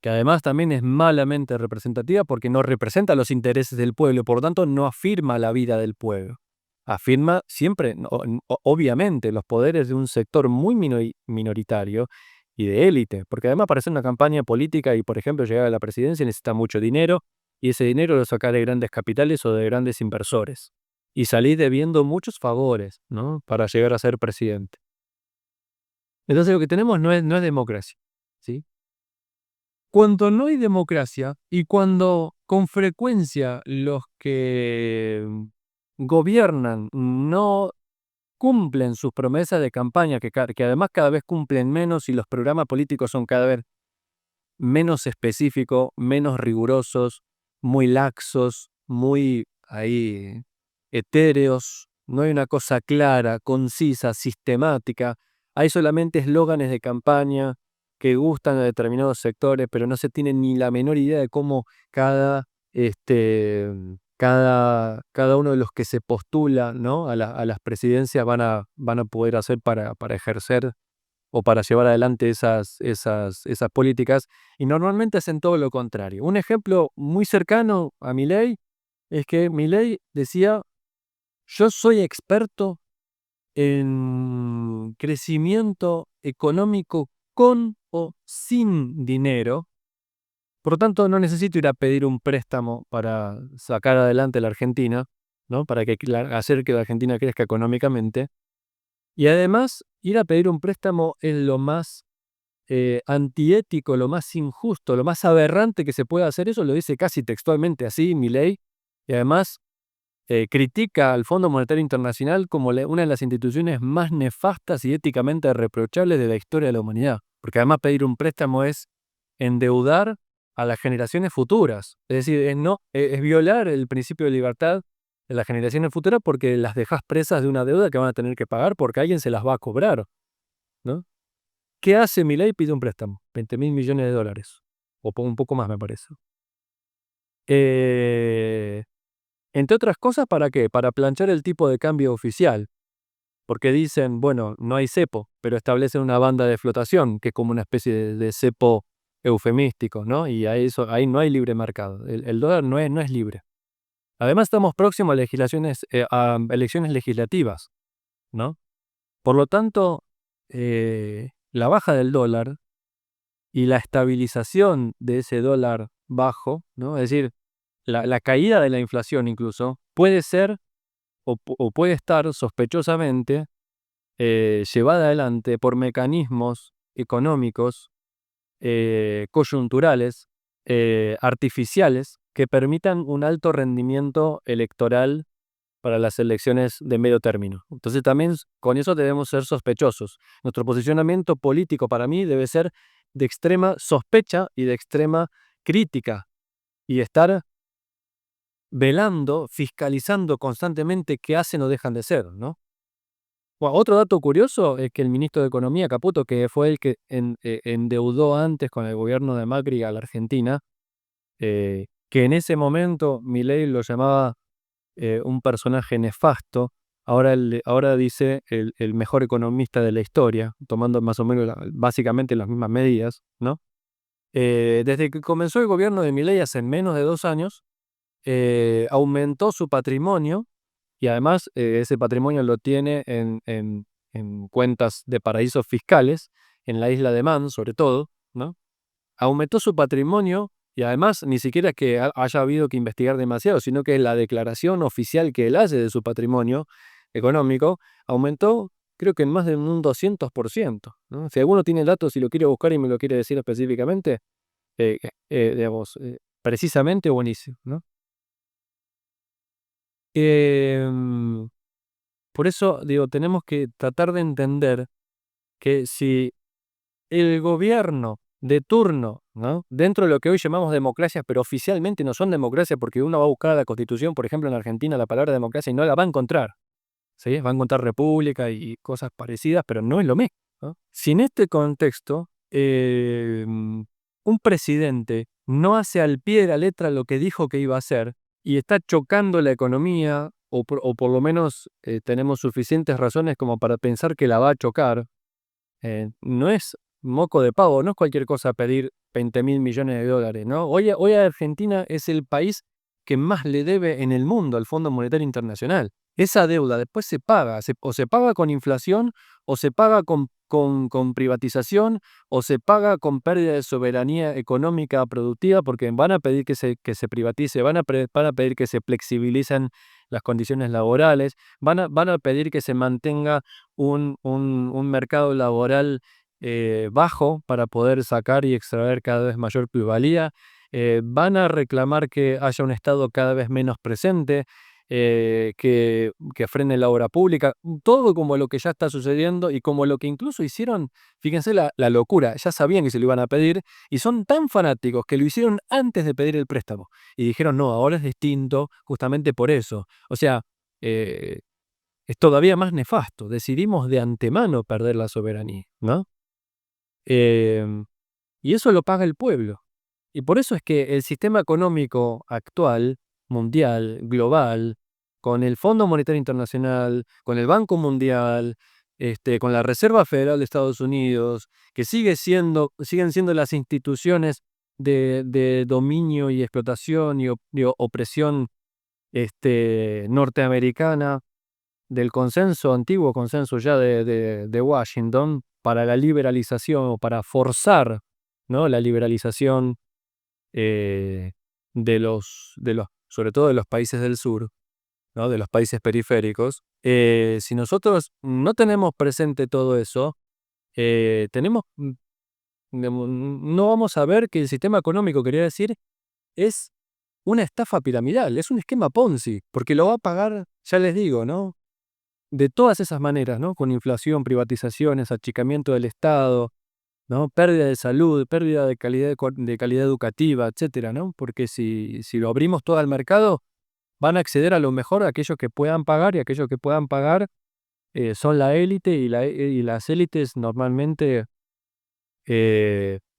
que además también es malamente representativa porque no representa los intereses del pueblo, por lo tanto no afirma la vida del pueblo. Afirma siempre, obviamente, los poderes de un sector muy minoritario y de élite, porque además para hacer una campaña política y, por ejemplo, llegar a la presidencia necesita mucho dinero y ese dinero lo saca de grandes capitales o de grandes inversores. Y salís debiendo muchos favores, ¿no? Para llegar a ser presidente. Entonces lo que tenemos no es democracia, ¿sí? Cuando no hay democracia y cuando con frecuencia los que gobiernan no cumplen sus promesas de campaña, que además cada vez cumplen menos y los programas políticos son cada vez menos específicos, menos rigurosos, muy laxos, muy ahí etéreos, no hay una cosa clara, concisa, sistemática, hay solamente eslóganes de campaña que gustan a determinados sectores, pero no se tiene ni la menor idea de cómo cada uno de los que se postula, ¿no? a las presidencias van a poder hacer para ejercer o para llevar adelante esas políticas, y normalmente hacen todo lo contrario. Un ejemplo muy cercano a Milei es que Milei decía: yo soy experto en crecimiento económico con o sin dinero, por lo tanto no necesito ir a pedir un préstamo para sacar adelante la Argentina, ¿no? Para hacer que la Argentina crezca económicamente. Y además, ir a pedir un préstamo es lo más antiético, lo más injusto, lo más aberrante que se puede hacer. Eso lo dice casi textualmente así Milei, y además critica al Fondo Monetario Internacional como una de las instituciones más nefastas y éticamente reprochables de la historia de la humanidad, porque además pedir un préstamo es endeudar a las generaciones futuras, es decir, es violar el principio de libertad de las generaciones futuras porque las dejas presas de una deuda que van a tener que pagar porque alguien se las va a cobrar, ¿no? ¿Qué hace Milei? Pide un préstamo, 20.000 millones de dólares, o un poco más me parece. Entre otras cosas, ¿para qué? Para planchar el tipo de cambio oficial, porque dicen, bueno, no hay cepo, pero establecen una banda de flotación, que es como una especie de cepo eufemístico, ¿no? Y ahí no hay libre mercado, el dólar no es libre. Además estamos próximos a elecciones legislativas, ¿no? Por lo tanto, la baja del dólar y la estabilización de ese dólar bajo, ¿no? Es decir, la caída de la inflación incluso puede ser o puede estar sospechosamente llevada adelante por mecanismos económicos coyunturales, artificiales, que permitan un alto rendimiento electoral para las elecciones de medio término. Entonces también con eso debemos ser sospechosos. Nuestro posicionamiento político para mí debe ser de extrema sospecha y de extrema crítica, y estar velando, fiscalizando constantemente qué hacen o dejan de ser, ¿no? Bueno, otro dato curioso es que el ministro de Economía, Caputo, que fue el que endeudó antes con el gobierno de Macri a la Argentina, que en ese momento Milei lo llamaba un personaje nefasto, ahora dice el mejor economista de la historia, tomando más o menos básicamente las mismas medidas, ¿no? Desde que comenzó el gobierno de Milei hace menos de 2 años, aumentó su patrimonio y además ese patrimonio lo tiene en cuentas de paraísos fiscales, en la isla de Man sobre todo, ¿no? Aumentó su patrimonio y además ni siquiera es que haya habido que investigar demasiado, sino que la declaración oficial que él hace de su patrimonio económico aumentó, creo que en más de un 200%, ¿no? Si alguno tiene datos y lo quiere buscar y me lo quiere decir específicamente, digamos, precisamente buenísimo, ¿no? Em, por eso, digo, tenemos que tratar de entender que si el gobierno de turno, ¿no? Dentro de lo que hoy llamamos democracias, pero oficialmente no son democracias, porque uno va a buscar a la Constitución, por ejemplo, en Argentina, la palabra democracia y no la va a encontrar, ¿sí? Va a encontrar república y cosas parecidas, pero no es lo mismo, ¿no? Si en este contexto un presidente no hace al pie de la letra lo que dijo que iba a hacer y está chocando la economía, o por lo menos tenemos suficientes razones como para pensar que la va a chocar, no es moco de pavo, no es cualquier cosa pedir 20.000 millones de dólares, ¿no? Hoy Argentina es el país que más le debe en el mundo al Fondo Monetario Internacional. Esa deuda después se paga, o se paga con inflación, o se paga con privatización, o se paga con pérdida de soberanía económica productiva, porque van a pedir que se privatice, van a pedir que se flexibilicen las condiciones laborales, van a pedir que se mantenga un mercado laboral bajo para poder sacar y extraer cada vez mayor plusvalía. Van a reclamar que haya un Estado cada vez menos presente, que frene la obra pública, todo como lo que ya está sucediendo y como lo que incluso hicieron, fíjense la locura, ya sabían que se lo iban a pedir y son tan fanáticos que lo hicieron antes de pedir el préstamo y dijeron, no, ahora es distinto, justamente por eso. O sea, eh, es todavía más nefasto. Decidimos de antemano perder la soberanía, ¿no? Em, y eso lo paga el pueblo. Y por eso es que el sistema económico actual, mundial, global, con el Fondo Monetario Internacional, con el Banco Mundial, con la Reserva Federal de Estados Unidos, que siguen siendo las instituciones de dominio y explotación y opresión norteamericana, del consenso, antiguo consenso ya de Washington, para la liberalización o para forzar, ¿no? La liberalización eh, sobre todo de los países del sur, ¿no? De los países periféricos. Si nosotros no tenemos presente todo eso, no vamos a ver que el sistema económico, quería decir, es una estafa piramidal, es un esquema Ponzi, porque lo va a pagar, ya les digo, ¿no? De todas esas maneras, ¿no? Con inflación, privatizaciones, achicamiento del Estado, ¿no? Pérdida de salud, pérdida de calidad educativa, etcétera, ¿no? Porque si lo abrimos todo al mercado, van a acceder a lo mejor aquellos que puedan pagar, y aquellos que puedan pagar son la élite, y las élites normalmente,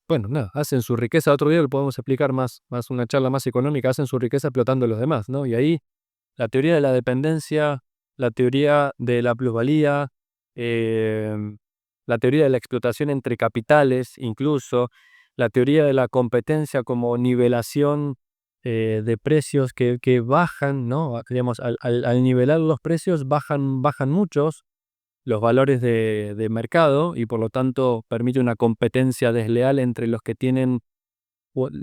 bueno, nada, hacen su riqueza. Otro día lo podemos explicar más una charla más económica, hacen su riqueza explotando a los demás, ¿no? Y ahí la teoría de la dependencia, la teoría de la plusvalía, la teoría de la explotación entre capitales, incluso la teoría de la competencia como nivelación de precios que bajan, ¿no? Digamos, al nivelar los precios bajan muchos los valores de mercado, y por lo tanto permite una competencia desleal entre los que tienen,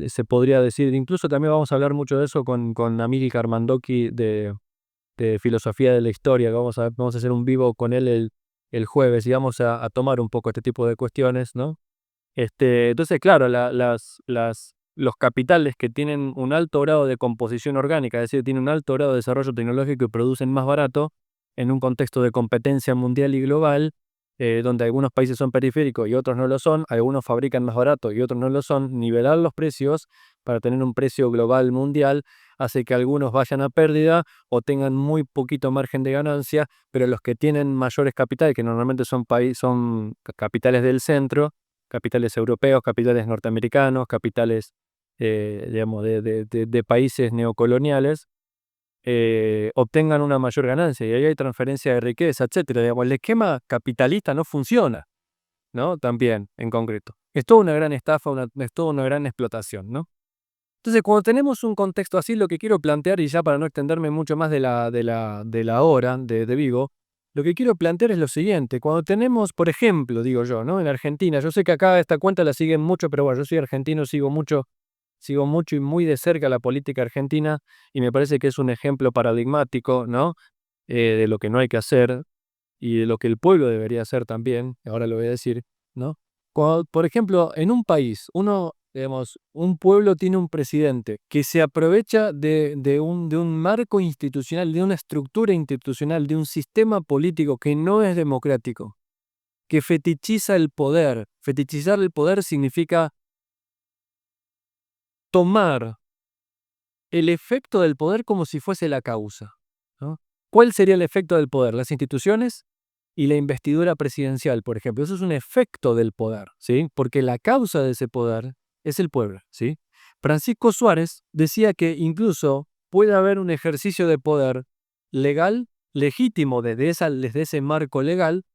se podría decir, incluso también vamos a hablar mucho de eso con Amílcar Mandoki de filosofía de la historia, que vamos a hacer un vivo con él el jueves, y vamos a tomar un poco este tipo de cuestiones, ¿no? Entonces, claro, los capitales que tienen un alto grado de composición orgánica, es decir, tienen un alto grado de desarrollo tecnológico y producen más barato en un contexto de competencia mundial y global, donde algunos países son periféricos y otros no lo son, algunos fabrican más barato y otros no lo son, nivelar los precios para tener un precio global mundial hace que algunos vayan a pérdida o tengan muy poquito margen de ganancia, pero los que tienen mayores capitales, que normalmente son capitales del centro, capitales europeos, capitales norteamericanos, capitales, digamos, de países neocoloniales, obtengan una mayor ganancia, y ahí hay transferencia de riqueza, etcétera. Digamos, el esquema capitalista no funciona, ¿no? También, en concreto. Es toda una gran estafa, es toda una gran explotación, ¿no? Entonces, cuando tenemos un contexto así, lo que quiero plantear, y ya para no extenderme mucho más de la hora de Vigo, lo que quiero plantear es lo siguiente. Cuando tenemos, por ejemplo, digo yo, ¿no? En Argentina, yo sé que acá esta cuenta la siguen mucho, pero bueno, yo soy argentino, sigo mucho y muy de cerca la política argentina, y me parece que es un ejemplo paradigmático, ¿no? De lo que no hay que hacer y de lo que el pueblo debería hacer también, ahora lo voy a decir, ¿no? Por ejemplo, en un país, uno digamos, un pueblo tiene un presidente que se aprovecha de un marco institucional, de una estructura institucional, de un sistema político que no es democrático, que fetichiza el poder. Fetichizar el poder significa tomar el efecto del poder como si fuese la causa, ¿no? ¿Cuál sería el efecto del poder? Las instituciones y la investidura presidencial, por ejemplo. Eso es un efecto del poder, ¿sí? Porque la causa de ese poder es el pueblo, ¿sí? Francisco Suárez decía que incluso puede haber un ejercicio de poder legal, legítimo desde ese marco legal,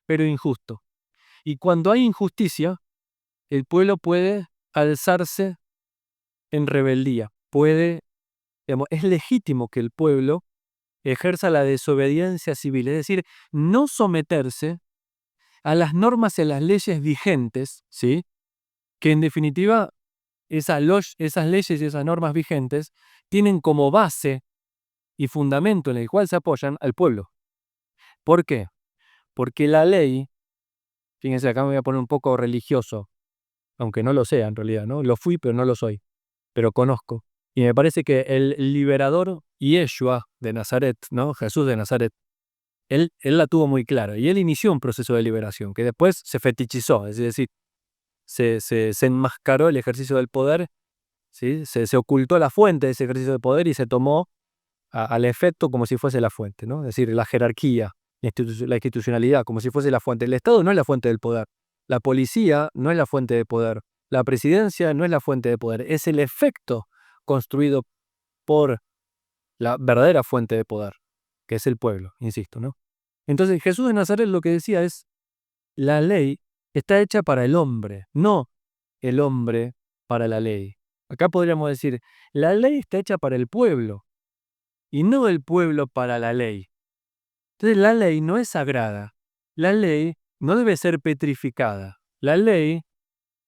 pero injusto. Y cuando hay injusticia, el pueblo puede alzarse en rebeldía, digamos, es legítimo que el pueblo ejerza la desobediencia civil, es decir, no someterse a las normas y a las leyes vigentes, ¿sí? Que en definitiva esas leyes y esas normas vigentes tienen como base y fundamento en el cual se apoyan al pueblo. ¿Por qué? Porque la ley, fíjense, acá me voy a poner un poco religioso, aunque no lo sea en realidad, ¿no? Lo fui, pero no lo soy, pero conozco. Y me parece que el liberador Yeshua de Nazaret, ¿no? Jesús de Nazaret, él la tuvo muy clara y él inició un proceso de liberación que después se fetichizó, es decir, se enmascaró el ejercicio del poder, ¿sí? Se ocultó la fuente de ese ejercicio de poder y se tomó al efecto como si fuese la fuente, ¿no? Es decir, la jerarquía, la institucionalidad, como si fuese la fuente. El Estado no es la fuente del poder, la policía no es la fuente de poder, la presidencia no es la fuente de poder, es el efecto construido por la verdadera fuente de poder, que es el pueblo, insisto, ¿no? Entonces Jesús de Nazaret lo que decía es, la ley está hecha para el hombre, no el hombre para la ley. Acá podríamos decir, la ley está hecha para el pueblo y no el pueblo para la ley. Entonces la ley no es sagrada, la ley no debe ser petrificada, la ley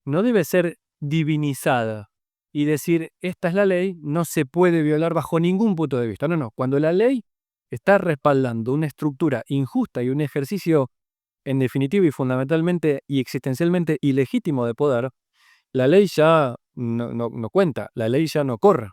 no debe ser divinizada y decir, esta es la ley, no se puede violar bajo ningún punto de vista. No, no, cuando la ley está respaldando una estructura injusta y un ejercicio en definitiva y fundamentalmente y existencialmente ilegítimo de poder, la ley ya no cuenta, la ley ya no corre.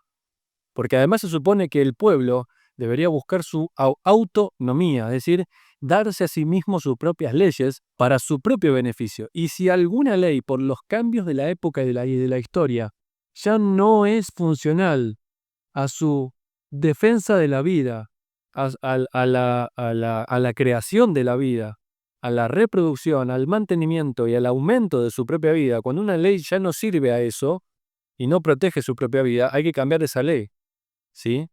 Porque además se supone que el pueblo debería buscar su autonomía, es decir, darse a sí mismo sus propias leyes para su propio beneficio. Y si alguna ley, por los cambios de la época y de la historia, ya no es funcional a su defensa de la vida, a la creación de la vida, a la reproducción, al mantenimiento y al aumento de su propia vida, cuando una ley ya no sirve a eso y no protege su propia vida, hay que cambiar esa ley, ¿sí?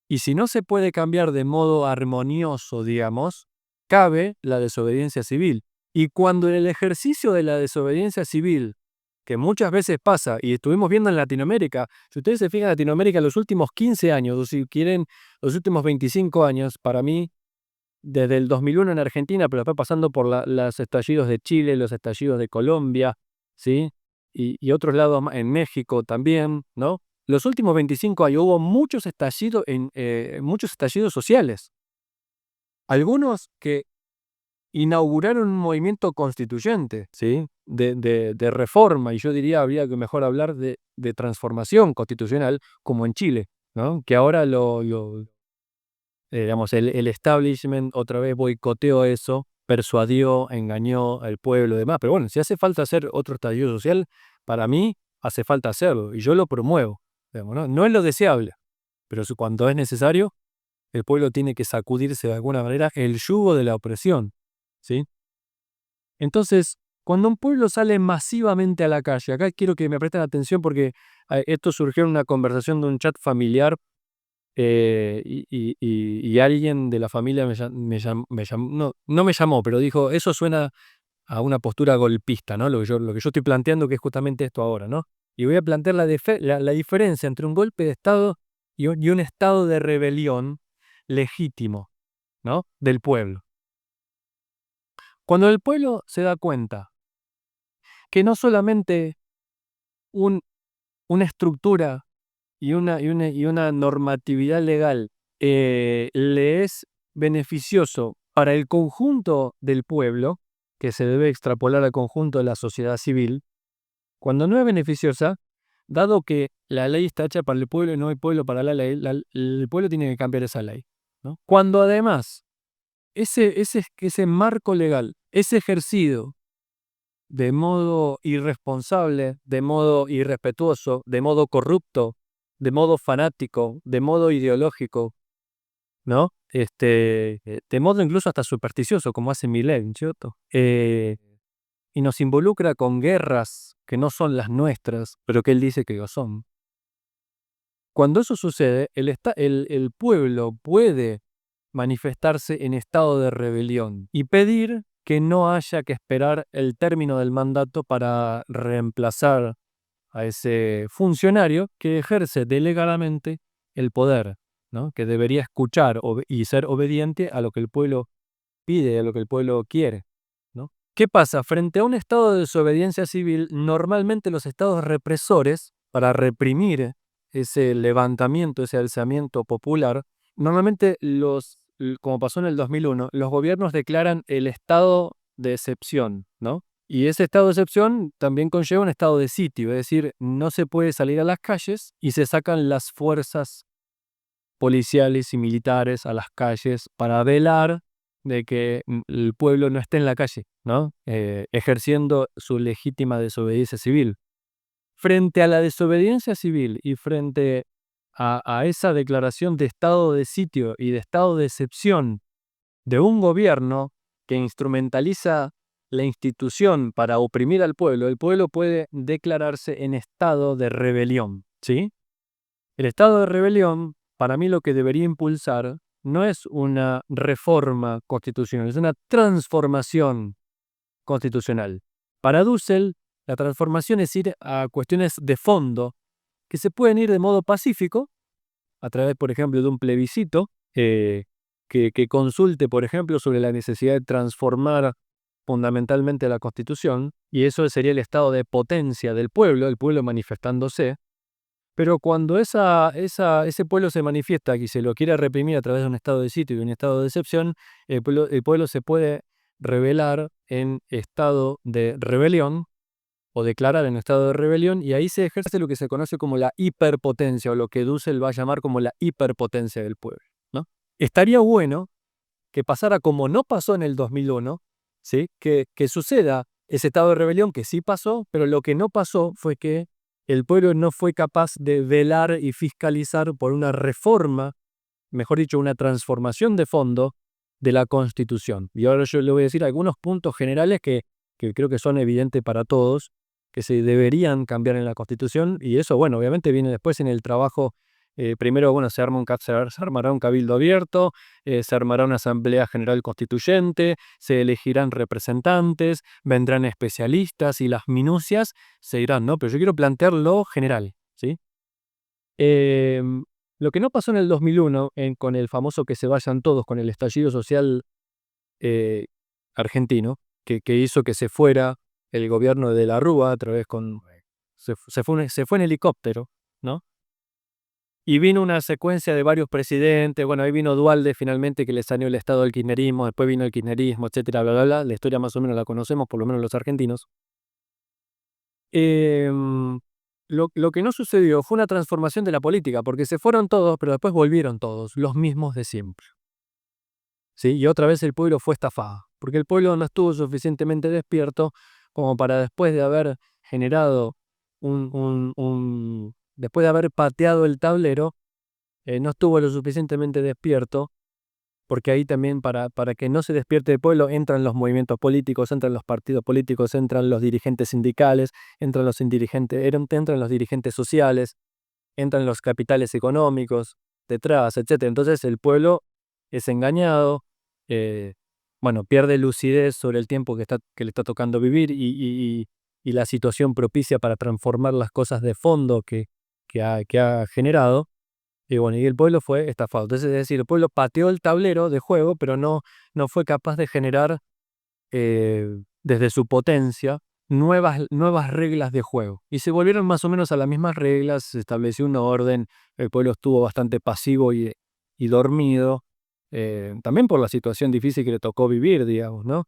Y si no se puede cambiar de modo armonioso, digamos, cabe la desobediencia civil. Y cuando en el ejercicio de la desobediencia civil, que muchas veces pasa, y estuvimos viendo en Latinoamérica, si ustedes se fijan en Latinoamérica, los últimos 15 años, o si quieren, los últimos 25 años, para mí, desde el 2001 en Argentina, pero después pasando por los estallidos de Chile, los estallidos de Colombia, ¿sí? Y otros lados en México también, ¿no? Los últimos 25 años hubo muchos muchos estallidos sociales. Algunos que inauguraron un movimiento constituyente, ¿sí? De reforma, y yo diría, habría que mejor hablar de transformación constitucional, como en Chile, ¿no? Que ahora digamos, el establishment otra vez boicoteó eso, persuadió, engañó al pueblo y demás. Pero bueno, si hace falta hacer otro estallido social, para mí hace falta hacerlo, y yo lo promuevo, digamos, ¿no? No es lo deseable, pero cuando es necesario, el pueblo tiene que sacudirse de alguna manera el yugo de la opresión, ¿sí? Entonces, cuando un pueblo sale masivamente a la calle, acá quiero que me presten atención porque esto surgió en una conversación de un chat familiar, y alguien de la familia no me llamó, pero dijo, eso suena a una postura golpista, ¿no? Lo que yo estoy planteando, que es justamente esto ahora, ¿no? Y voy a plantear la diferencia entre un golpe de Estado y un estado de rebelión legítimo, ¿no? Del pueblo. Cuando el pueblo se da cuenta que no solamente un- una estructura y una normatividad legal le es beneficioso para el conjunto del pueblo, que se debe extrapolar al conjunto de la sociedad civil, Cuando no es beneficiosa, dado que la ley está hecha para el pueblo y no hay pueblo para la ley, el pueblo tiene que cambiar esa ley, ¿no? Cuando además ese marco legal es ejercido de modo irresponsable, de modo irrespetuoso, de modo corrupto, de modo fanático, de modo ideológico, ¿no? De modo incluso hasta supersticioso, como hace Milei, ¿cierto? Y nos involucra con guerras que no son las nuestras, pero que él dice que lo son. Cuando eso sucede, el pueblo puede manifestarse en estado de rebelión y pedir que no haya que esperar el término del mandato para reemplazar a ese funcionario que ejerce delegadamente el poder, ¿no? Que debería escuchar y ser obediente a lo que el pueblo pide, a lo que el pueblo quiere, ¿no? ¿Qué pasa? Frente a un estado de desobediencia civil, normalmente los estados represores, para reprimir ese levantamiento, ese alzamiento popular, normalmente como pasó en el 2001, los gobiernos declaran el estado de excepción, ¿no? Y ese estado de excepción también conlleva un estado de sitio, es decir, no se puede salir a las calles y se sacan las fuerzas policiales y militares a las calles para velar de que el pueblo no esté en la calle, ¿no? Ejerciendo su legítima desobediencia civil. Frente a la desobediencia civil y frente a esa declaración de estado de sitio y de estado de excepción de un gobierno que instrumentaliza la institución para oprimir al pueblo, el pueblo puede declararse en estado de rebelión, ¿sí? El estado de rebelión, para mí lo que debería impulsar no es una reforma constitucional, es una transformación constitucional. Para Dussel, la transformación es ir a cuestiones de fondo que se pueden ir de modo pacífico, a través, por ejemplo, de un plebiscito que consulte, por ejemplo, sobre la necesidad de transformar fundamentalmente la Constitución, y eso sería el estado de potencia del pueblo, el pueblo manifestándose. Pero cuando ese pueblo se manifiesta y se lo quiere reprimir a través de un estado de sitio y un estado de excepción, el pueblo se puede rebelar en estado de rebelión o declarar en estado de rebelión, y ahí se ejerce lo que se conoce como la hiperpotencia, o lo que Dussel va a llamar como la hiperpotencia del pueblo, ¿no? Estaría bueno que pasara como no pasó en el 2001, ¿sí? Que suceda ese estado de rebelión que sí pasó, pero lo que no pasó fue que el pueblo no fue capaz de velar y fiscalizar por una reforma, mejor dicho, una transformación de fondo de la Constitución. Y ahora yo le voy a decir algunos puntos generales que creo que son evidentes para todos, que se deberían cambiar en la Constitución, y eso, bueno, obviamente viene después en el trabajo. Primero, bueno, se armará un cabildo abierto, se armará una asamblea general constituyente, se elegirán representantes, vendrán especialistas y las minucias se irán, ¿no? Pero yo quiero plantear lo general, ¿sí? Lo que no pasó en el 2001, con el famoso que se vayan todos, con el estallido social eh, argentino, que hizo que se fuera el gobierno de la Rúa a través se fue en helicóptero, ¿no? Y vino una secuencia de varios presidentes. Bueno, ahí vino Duhalde finalmente, que le saneó el estado del kirchnerismo, después vino el kirchnerismo, etcétera, bla, bla, bla. La historia más o menos la conocemos, por lo menos los argentinos. Lo que no sucedió fue una transformación de la política, porque se fueron todos, pero después volvieron todos, los mismos de siempre, ¿sí? Y otra vez el pueblo fue estafado, porque el pueblo no estuvo suficientemente despierto como para, después de haber generado después de haber pateado el tablero, no estuvo lo suficientemente despierto, porque ahí también para que no se despierte el pueblo entran los movimientos políticos, entran los partidos políticos, entran los dirigentes sindicales, entran entran los dirigentes sociales, entran los capitales económicos detrás, etc. Entonces el pueblo es engañado, eh, bueno, pierde lucidez sobre el tiempo que le está tocando vivir, y la situación propicia para transformar las cosas de fondo que ha generado. Y bueno, y el pueblo fue estafado. Entonces, es decir, el pueblo pateó el tablero de juego, pero no fue capaz de generar desde su potencia nuevas reglas de juego. Y se volvieron más o menos a las mismas reglas, se estableció un orden, el pueblo estuvo bastante pasivo y dormido, también por la situación difícil que le tocó vivir, digamos, ¿no?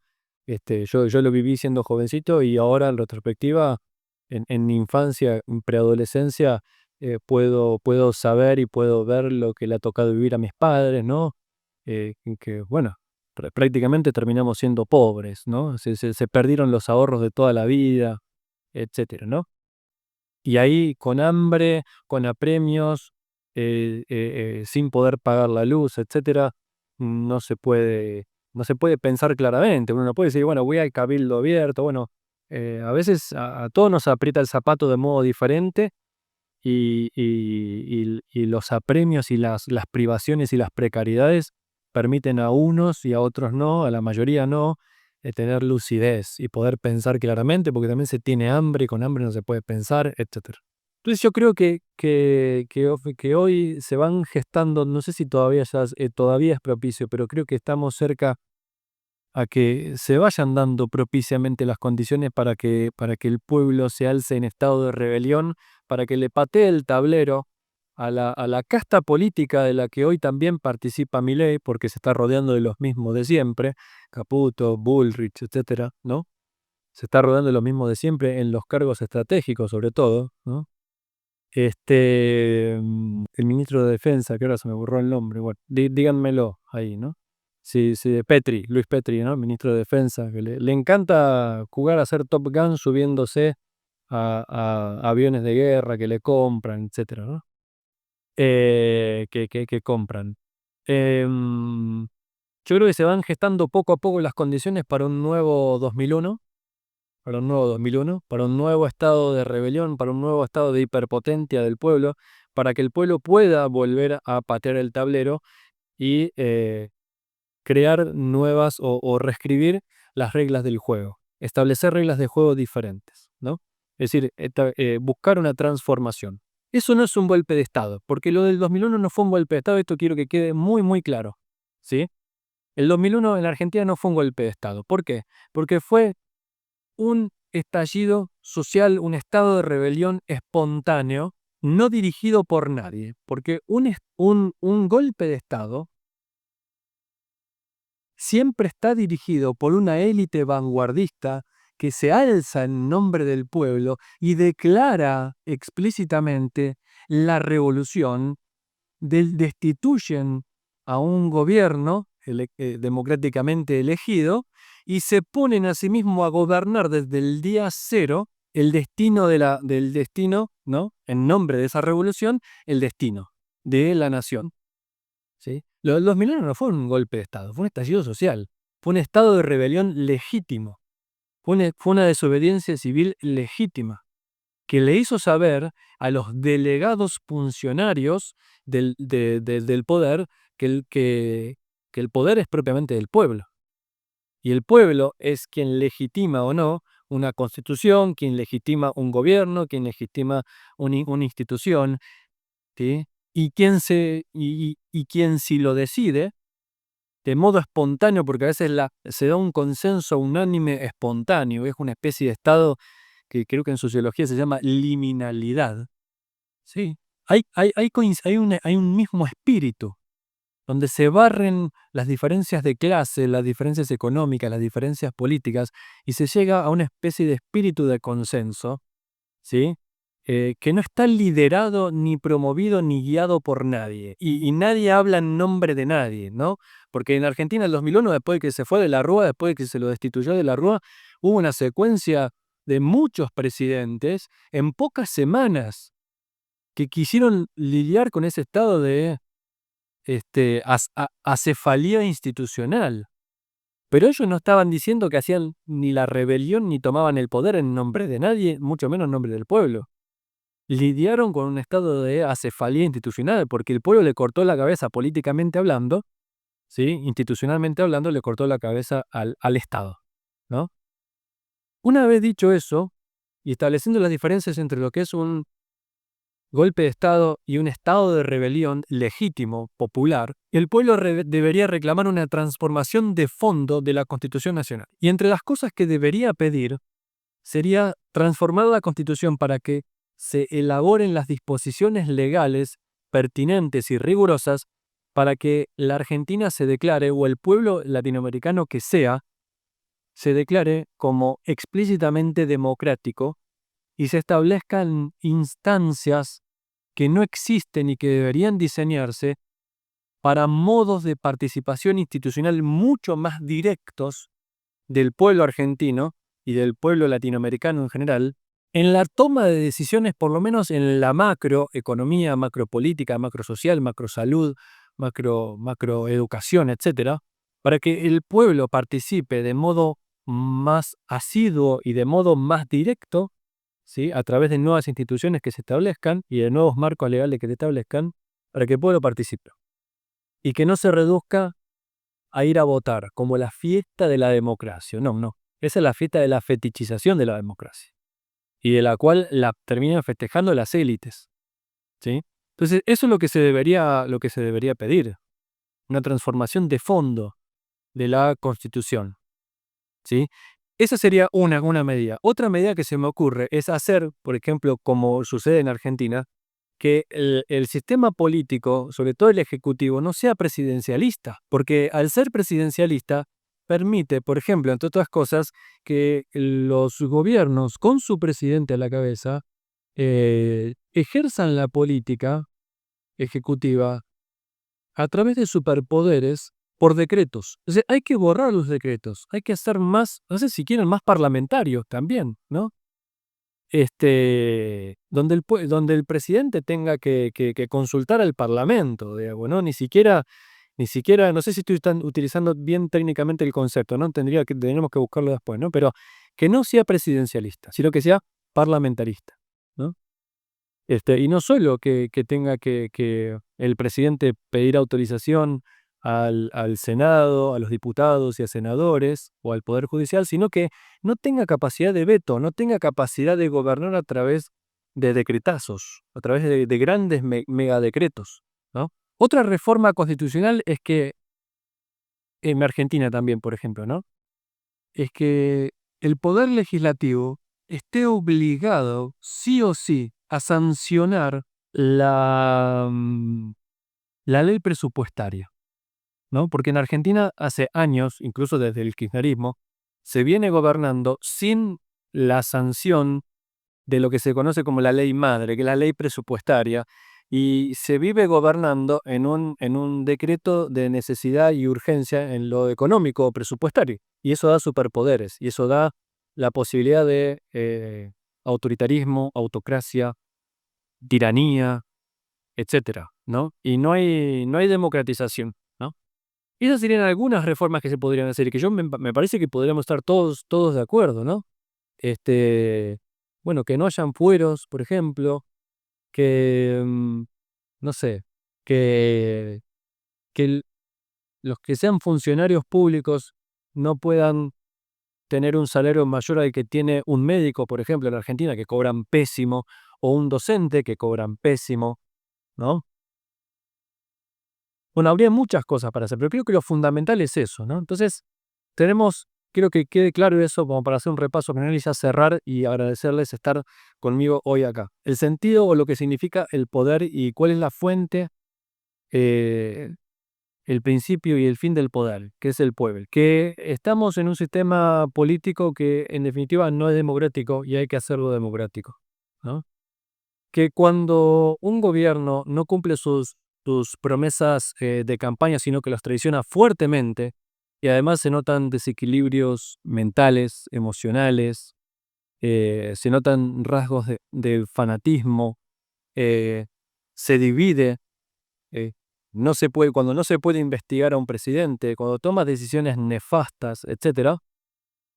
Yo lo viví siendo jovencito, y ahora en retrospectiva en mi infancia, en preadolescencia, puedo saber y puedo ver lo que le ha tocado vivir a mis padres, ¿no? Que bueno, prácticamente terminamos siendo pobres, ¿no? Se perdieron los ahorros de toda la vida, etcétera, ¿no? Y ahí con hambre, con apremios, sin poder pagar la luz, etcétera, no se puede, no se puede pensar claramente. Uno no puede decir, bueno, voy al cabildo abierto. Bueno, a veces a todos nos aprieta el zapato de modo diferente y los apremios y las privaciones y las precariedades permiten a unos y a otros no, a la mayoría no, tener lucidez y poder pensar claramente, porque también se tiene hambre y con hambre no se puede pensar, etcétera. Entonces yo creo que hoy se van gestando, no sé si todavía es propicio, pero creo que estamos cerca a que se vayan dando propiciamente las condiciones para que el pueblo se alce en estado de rebelión, para que le patee el tablero a la casta política de la que hoy también participa Milei, porque se está rodeando de los mismos de siempre, Caputo, Bullrich, etcétera, ¿no? Se está rodeando de los mismos de siempre en los cargos estratégicos, sobre todo, ¿no? El ministro de Defensa, que ahora se me borró el nombre, bueno, díganmelo ahí, ¿no? Sí, sí, Luis Petri, ¿no? Ministro de Defensa, que le encanta jugar a ser Top Gun subiéndose a aviones de guerra que le compran, etcétera, ¿no? Que compran. Em, yo creo que se van gestando poco a poco las condiciones para un nuevo 2001, para un nuevo estado de rebelión, para un nuevo estado de hiperpotencia del pueblo, para que el pueblo pueda volver a patear el tablero y crear nuevas o reescribir las reglas del juego, establecer reglas de juego diferentes, ¿no? Es decir, buscar una transformación. Eso no es un golpe de Estado, porque lo del 2001 no fue un golpe de Estado, esto quiero que quede muy, muy claro, ¿sí? El 2001 en la Argentina no fue un golpe de Estado. ¿Por qué? Porque fue un estallido social, un estado de rebelión espontáneo, no dirigido por nadie, porque un golpe de Estado siempre está dirigido por una élite vanguardista que se alza en nombre del pueblo y declara explícitamente la revolución, destituyen a un gobierno democráticamente elegido y se ponen a sí mismos a gobernar desde el día cero el destino del destino, ¿no? En nombre de esa revolución, el destino de la nación. ¿Sí? Lo del 2001 no fue un golpe de Estado, fue un estallido social, fue un estado de rebelión legítimo, fue una desobediencia civil legítima, que le hizo saber a los delegados funcionarios del poder que el poder es propiamente del pueblo. Y el pueblo es quien legitima o no una constitución, quien legitima un gobierno, quien legitima una institución, ¿sí? Y quien si lo decide, de modo espontáneo, porque a veces se da un consenso unánime espontáneo, es una especie de estado que creo que en sociología se llama liminalidad, ¿sí? Hay un mismo espíritu, donde se barren las diferencias de clase, las diferencias económicas, las diferencias políticas, y se llega a una especie de espíritu de consenso, ¿sí? Que no está liderado, ni promovido, ni guiado por nadie. Y nadie habla en nombre de nadie, ¿no? Porque en Argentina en el 2001, después de que se fue de la Rúa, después de que se lo destituyó de la Rúa, hubo una secuencia de muchos presidentes en pocas semanas que quisieron lidiar con ese estado de acefalía institucional. Pero ellos no estaban diciendo que hacían ni la rebelión ni tomaban el poder en nombre de nadie, mucho menos en nombre del pueblo. Lidiaron con un estado de acefalía institucional, porque el pueblo le cortó la cabeza políticamente hablando, ¿sí? Institucionalmente hablando, le cortó la cabeza al Estado, ¿no? Una vez dicho eso, y estableciendo las diferencias entre lo que es un golpe de Estado y un estado de rebelión legítimo, popular, el pueblo debería reclamar una transformación de fondo de la Constitución Nacional. Y entre las cosas que debería pedir sería transformar la Constitución para que se elaboren las disposiciones legales pertinentes y rigurosas para que la Argentina se declare, o el pueblo latinoamericano que sea, se declare como explícitamente democrático y se establezcan instancias que no existen y que deberían diseñarse para modos de participación institucional mucho más directos del pueblo argentino y del pueblo latinoamericano en general, en la toma de decisiones, por lo menos en la macroeconomía, macropolítica, macrosocial, macrosalud, macroeducación, etcétera, para que el pueblo participe de modo más asiduo y de modo más directo, ¿sí?, a través de nuevas instituciones que se establezcan y de nuevos marcos legales que se establezcan, para que el pueblo participe. Y que no se reduzca a ir a votar como la fiesta de la democracia. No, no. Esa es la fiesta de la fetichización de la democracia y de la cual la terminan festejando las élites, ¿sí? Entonces, eso es lo que se debería pedir, una transformación de fondo de la Constitución, ¿sí? Esa sería una medida. Otra medida que se me ocurre es hacer, por ejemplo, como sucede en Argentina, que el sistema político, sobre todo el ejecutivo, no sea presidencialista, porque al ser presidencialista permite, por ejemplo, entre otras cosas, que los gobiernos con su presidente a la cabeza ejerzan la política ejecutiva a través de superpoderes por decretos. O sea, hay que borrar los decretos, hay que hacer más, no sé si quieren, más parlamentarios también, ¿no? Donde el presidente tenga que consultar al Parlamento, digamos, ¿no? Ni siquiera, no sé si están utilizando bien técnicamente el concepto, ¿no? Tendríamos que buscarlo después, ¿no? Pero que no sea presidencialista, sino que sea parlamentarista, ¿no? Y no solo que tenga que el presidente pedir autorización al Senado, a los diputados y a senadores o al Poder Judicial, sino que no tenga capacidad de veto, no tenga capacidad de gobernar a través de decretazos, a través de grandes megadecretos, ¿no? Otra reforma constitucional es que, en Argentina también, por ejemplo, ¿no?, es que el Poder Legislativo esté obligado, sí o sí, a sancionar la ley presupuestaria, ¿no? Porque en Argentina hace años, incluso desde el kirchnerismo, se viene gobernando sin la sanción de lo que se conoce como la ley madre, que es la ley presupuestaria, y se vive gobernando en un decreto de necesidad y urgencia en lo económico o presupuestario. Y eso da superpoderes, y eso da la posibilidad de autoritarismo, autocracia, tiranía, etcétera, ¿no? Y no hay democratización, ¿no? Esas serían algunas reformas que se podrían hacer y que me parece que podríamos estar todos de acuerdo, ¿no? Este, bueno, que no hayan fueros, por ejemplo, que, no sé, que, que los que sean funcionarios públicos no puedan tener un salario mayor al que tiene un médico, por ejemplo, en Argentina, que cobran pésimo, o un docente que cobran pésimo, ¿no? Bueno, habría muchas cosas para hacer, pero creo que lo fundamental es eso, ¿no? Entonces, quiero que quede claro eso como para hacer un repaso general y ya cerrar y agradecerles estar conmigo hoy acá. El sentido o lo que significa el poder y cuál es la fuente, eh, el principio y el fin del poder, que es el pueblo. Que estamos en un sistema político que en definitiva no es democrático y hay que hacerlo democrático, ¿no? Que cuando un gobierno no cumple sus promesas de campaña, sino que las traiciona fuertemente, y además se notan desequilibrios mentales, emocionales, se notan rasgos de fanatismo, eh, se divide, eh, cuando no se puede investigar a un presidente, cuando toma decisiones nefastas, etcétera,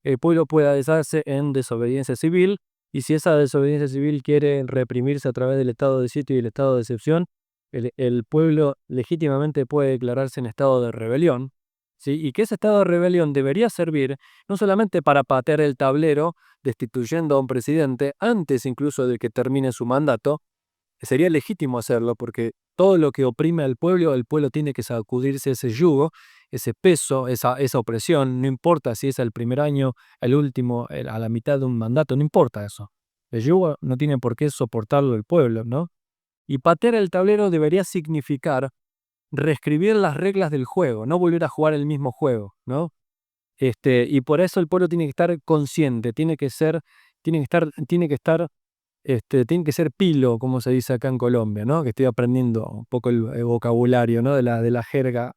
el pueblo pueda deshacerse en desobediencia civil, y si esa desobediencia civil quiere reprimirse a través del estado de sitio y el estado de excepción, el pueblo legítimamente puede declararse en estado de rebelión, ¿sí? Y que ese estado de rebelión debería servir no solamente para patear el tablero, destituyendo a un presidente antes incluso de que termine su mandato. Sería legítimo hacerlo porque todo lo que oprime al pueblo, el pueblo tiene que sacudirse ese yugo, ese peso, esa opresión, no importa si es el primer año, el último, a la mitad de un mandato, no importa eso. El yugo no tiene por qué soportarlo el pueblo, ¿no? Y patear el tablero debería significar reescribir las reglas del juego, no volver a jugar el mismo juego, ¿no? Y por eso el pueblo tiene que estar consciente, tiene que estar tiene que ser pilo, como se dice acá en Colombia, ¿no? Que estoy aprendiendo un poco el vocabulario, ¿no? De la jerga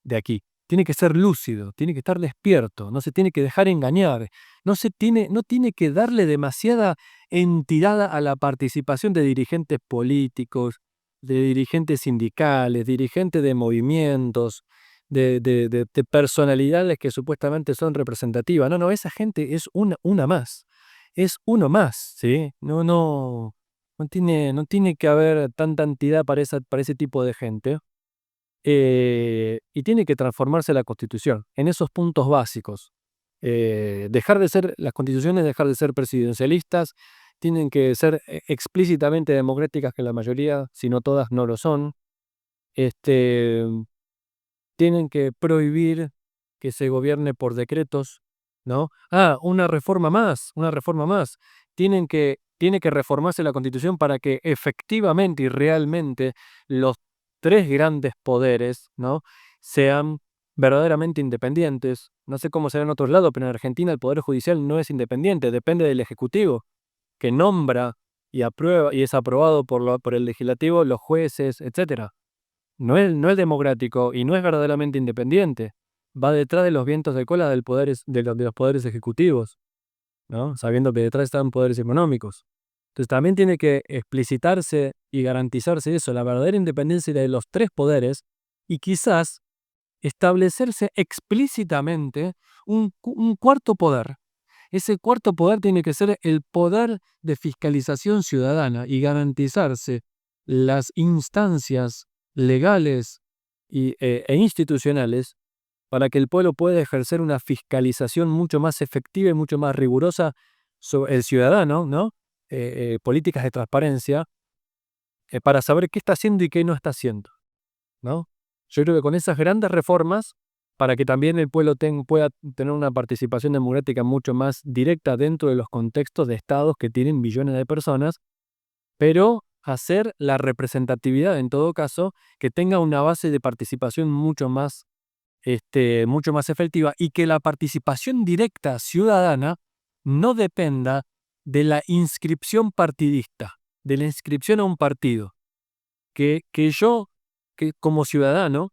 de aquí. Tiene que ser lúcido, tiene que estar despierto, no se tiene que dejar engañar, no tiene que darle demasiada entidad a la participación de dirigentes políticos, de dirigentes sindicales, dirigentes de movimientos, de personalidades que supuestamente son representativas. No, no, esa gente es una más. Es uno más, ¿sí? No tiene que haber tanta entidad para ese tipo de gente. Y tiene que transformarse la Constitución en esos puntos básicos. Las constituciones dejar de ser presidencialistas, tienen que ser explícitamente democráticas, que la mayoría, si no todas, no lo son. Este, Tienen que prohibir que se gobierne por decretos, ¿no? Una reforma más. Tiene que reformarse la Constitución para que efectivamente y realmente los tres grandes poderes, ¿no? sean verdaderamente independientes. No sé cómo será en otros lados, pero en Argentina el Poder Judicial no es independiente, depende del Ejecutivo, que nombra y aprueba y es aprobado por el Legislativo, los jueces, etcétera. No es democrático y no es verdaderamente independiente. Va detrás de los vientos de cola de los poderes ejecutivos, ¿no? Sabiendo que detrás están poderes económicos. Entonces también tiene que explicitarse y garantizarse eso, la verdadera independencia de los tres poderes, y quizás establecerse explícitamente un cuarto poder. Ese cuarto poder tiene que ser el poder de fiscalización ciudadana y garantizarse las instancias legales e institucionales para que el pueblo pueda ejercer una fiscalización mucho más efectiva y mucho más rigurosa sobre el ciudadano, ¿no? Políticas de transparencia, para saber qué está haciendo y qué no está haciendo, ¿no? Yo creo que con esas grandes reformas, para que también el pueblo pueda tener una participación democrática mucho más directa dentro de los contextos de estados que tienen billones de personas, pero hacer la representatividad, en todo caso, que tenga una base de participación mucho más efectiva, y que la participación directa ciudadana no dependa de la inscripción partidista, de la inscripción a un partido. Que yo, que como ciudadano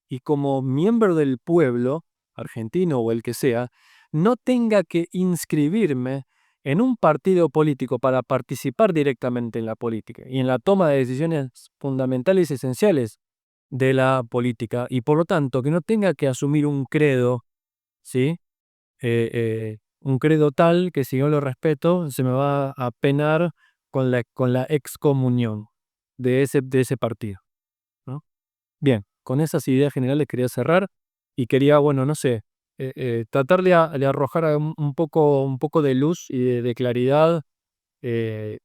y como miembro del pueblo argentino o el que sea, no tenga que inscribirme en un partido político para participar directamente en la política y en la toma de decisiones fundamentales y esenciales de la política, y por lo tanto que no tenga que asumir un credo, ¿sí? Un credo tal que, si yo lo respeto, se me va a penar con la excomunión de ese partido, ¿no? Bien, con esas ideas generales quería cerrar, y quería, bueno, no sé, tratar de arrojar un poco de luz y de claridad, eh,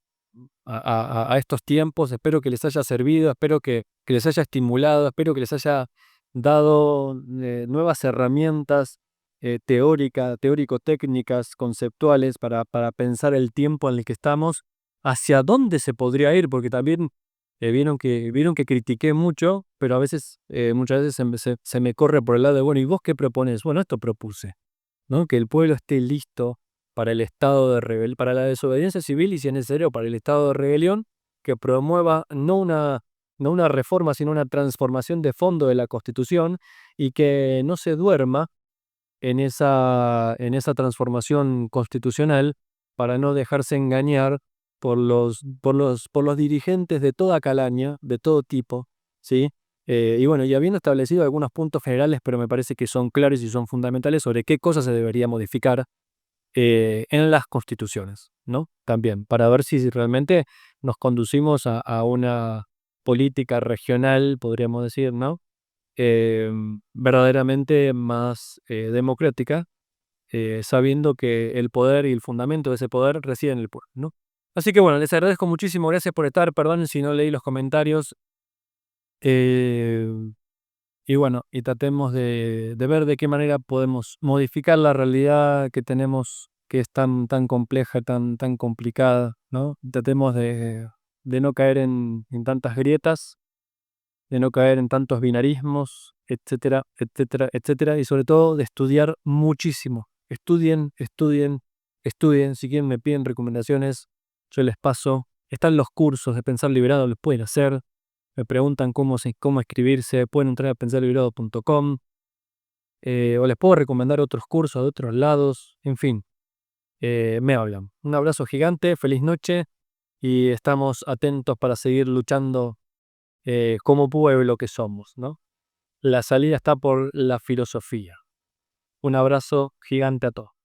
a estos tiempos. Espero que les haya servido, espero que les haya estimulado, espero que les haya dado nuevas herramientas teórico-técnicas, conceptuales, para pensar el tiempo en el que estamos, hacia dónde se podría ir, porque también vieron que critiqué mucho, pero muchas veces se me corre por el lado de, bueno, ¿y vos qué propones? Bueno, esto propuse, ¿no? Que el pueblo esté listo para el estado de para la desobediencia civil, y si es necesario para el estado de rebelión, que promueva no una reforma, sino una transformación de fondo de la Constitución, y que no se duerma en esa transformación constitucional, para no dejarse engañar por los dirigentes de toda calaña, de todo tipo, ¿sí? Y bueno, y habiendo establecido algunos puntos generales, pero me parece que son claros y son fundamentales sobre qué cosas se debería modificar en las constituciones, ¿no? También, para ver si realmente nos conducimos a una política regional, podríamos decir, ¿no? Verdaderamente más democrática, sabiendo que el poder y el fundamento de ese poder reside en el pueblo, ¿no? Así que bueno, les agradezco muchísimo, gracias por estar, perdón si no leí los comentarios, eh, y bueno, y tratemos de ver de qué manera podemos modificar la realidad que tenemos, que es tan compleja, tan complicada, ¿no? Tratemos de no caer en tantas grietas, de no caer en tantos binarismos, etcétera, etcétera, etcétera, y sobre todo de estudiar muchísimo. Estudien, estudien, estudien. Si quieren me piden recomendaciones, yo les paso. Están los cursos de Pensar Liberado, los pueden hacer. Me preguntan cómo escribirse, pueden entrar a pensarliberado.com. O les puedo recomendar otros cursos de otros lados. En fin, me hablan. Un abrazo gigante, feliz noche y estamos atentos para seguir luchando como pueblo que somos, ¿no? La salida está por la filosofía. Un abrazo gigante a todos.